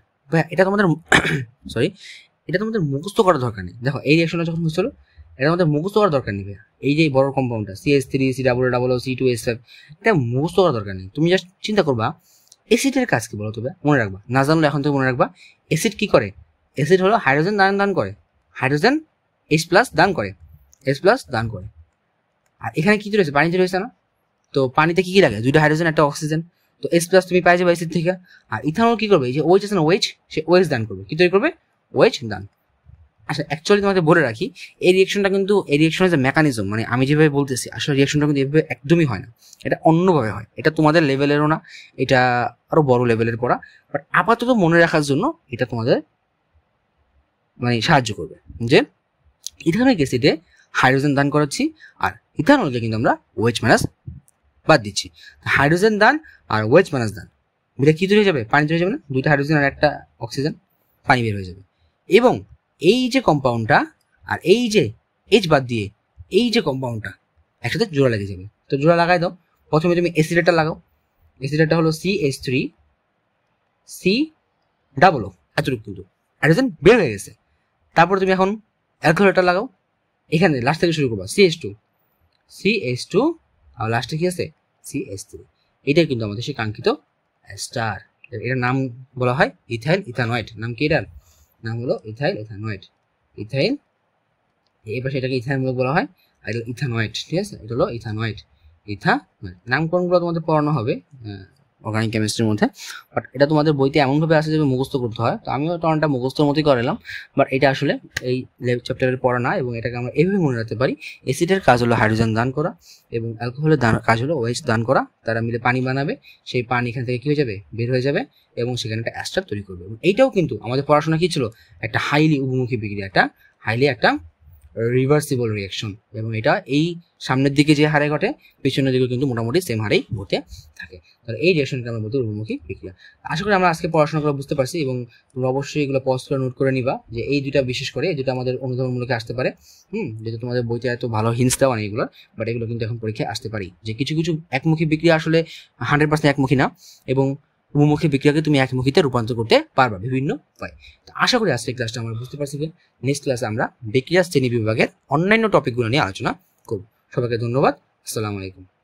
A: এটা তোমাদের এটা তোমাদের মুখস্থ করার দরকার নেই। দেখো এই রিঅ্যাকশনটা যখন হচ্ছিল, এটা আমাদের মুখস্থ করার দরকার নেই। এই যে বড় কম্পাউন্ডটা CH3COOH এটা মুখস্থ করার দরকার নেই। তুমি জাস্ট চিন্তা করবা অ্যাসিডের কাজ কি বলো? তবে মনে রাখবা, না জানলে এখন থেকে মনে রাখবা, অ্যাসিড কি করে? অ্যাসিড হলো হাইড্রোজেন দান করে, হাইড্রোজেন H+ দান করে, H+ দান করে। আর এখানে কি রয়েছে? পানি তৈরি হয়েছে না? তো পানিতে কি লাগে? 2টা হাইড্রোজেন, একটা অক্সিজেন। তো H+ তুমি পাই যাবে অ্যাসিড থেকে। আর ইথানল কি করবে? এই যে OH আছে না, OH, সে OH দান করবে। কি তৈরি করবে? OH দান। আচ্ছা, অ্যাকচুয়ালি তোমাকে বলে রাখি, এই রিয়েকশনটা কিন্তু এই রিয়েকশনের যে মেকানিজম, মানে আমি যেভাবে বলতেছি আসলে রিয়েকশনটা কিন্তু এভাবে একদমই হয় না, এটা অন্যভাবে হয়। এটা তোমাদের লেভেলেরও না, এটা আরো বড় লেভেলের পড়া, বাট আপাতত মনে রাখার জন্য এটা তোমাদের মানে সাহায্য করবে যে ইথানলিক অ্যাসিডে হাইড্রোজেন দান করাচ্ছি, আর ইথানলকে কিন্তু আমরা ওয়েজ মাইনাস বাদ দিচ্ছি। হাইড্রোজেন দান আর ওয়েজ মাইনাস দান মিলে কি তৈরি হয়ে যাবে? পানি তৈরি হয়ে যাবে না? দুইটা হাইড্রোজেন আর একটা অক্সিজেন, পানি বের হয়ে যাবে। এবং এই যে কম্পাউন্ডটা আর এই যে এইচ বাদ দিয়ে এই যে কম্পাউন্ডটা একসাথে জোড়া লেগে যাবে। তো জোড়া লাগাই দাও। প্রথমে তুমি অ্যাসিডেটটা লাগাও। অ্যাসিডেটটা হলো CH3 C ডাবল ও, এতটুকু কিন্তু হাইড্রোজেন বের হয়ে গেছে। তারপর তুমি এখন অ্যালকোহলটা লাগাও। এখানে লাস্ট থেকে শুরু করবা, CH2 আর লাস্টে কি আছে? CH3। এটাই কিন্তু আমাদের সেই কাঙ্ক্ষিত স্টার। এটার নাম বলা হয় ইথাইল ইথানয়েড। নাম কি এটার? নাম হলো ইথাইল ইথানয়েড। ইথাইল, এই পাশে এটাকে ইথানল বলা হয়, আর এটা ইথানয়েড। ঠিক আছে, এটা হলো ইথানয়েড। নামকরণগুলো তোমাদের পড়ানো হবে অর্গানিক কেমিস্ট্রির মধ্যে, বাট এটা তোমাদের বইতে এমনভাবে আসে যে মুখস্থ করতে হয়। তো আমিও টনটা মুখস্থর মতোই করালাম, বাট এটা আসলে এই চ্যাপ্টারের পড়া না, এবং এটাকে আমরা এভাবে মনে রাখতে পারি। অ্যাসিডের কাজ হলো হাইড্রোজেন দান করা, এবং অ্যালকোহলের কাজ হলো ওয়েজ দান করা। তারা মিলে পানি বানাবে, সেই পানি এখান থেকে কি হয়ে যাবে? বের হয়ে যাবে, এবং সেখানে একটা অ্যাস্টার তৈরি করবে। এবং এইটাও কিন্তু আমাদের পড়াশোনা কি ছিল? একটা হাইলি উভমুখী বিক্রিয়া, একটা হাইলি একটা রিভার্সিবল রিয়াকশন, এবং এটা এই সামনের দিকে যে হারে ঘটে পিছনের দিকে কিন্তু মোটামুটি সেম হারেই ঘটে থাকে। তাহলে এই রিয়াকশনকে আমরা বলতে উভমুখী বিক্রিয়া। আশা করি আমরা আজকে পড়াশোনা করে বুঝতে পারছি, এবং তোমরা অবশ্যই এগুলো পজ করে নোট করে নিবা যে এই দুটা বিশেষ করে এই দুটো আমাদের অনুধাবনমূলকে আসতে পারে। যেহেতু তোমাদের বইতে এত ভালো হিন্টস দেওয়া নেই এগুলো, বাট এগুলো কিন্তু এখন পরীক্ষায় আসতে পারি যে কিছু কিছু একমুখী বিক্রিয়া আসলে 100% একমুখী না, এবং উভমুখী বিক্রিয়াকে তুমি একমুখীতে রূপান্তর করতে পারবা বিভিন্ন উপায়। তো আশা করি আজকের ক্লাসটা আমরা বুঝতে পারছি। নেক্সট ক্লাসে আমরা বিক্রিয়া শ্রেণী বিভাগের অন্যান্য টপিকগুলো নিয়ে আলোচনা করব। সবাইকে ধন্যবাদ। আসসালামু আলাইকুম।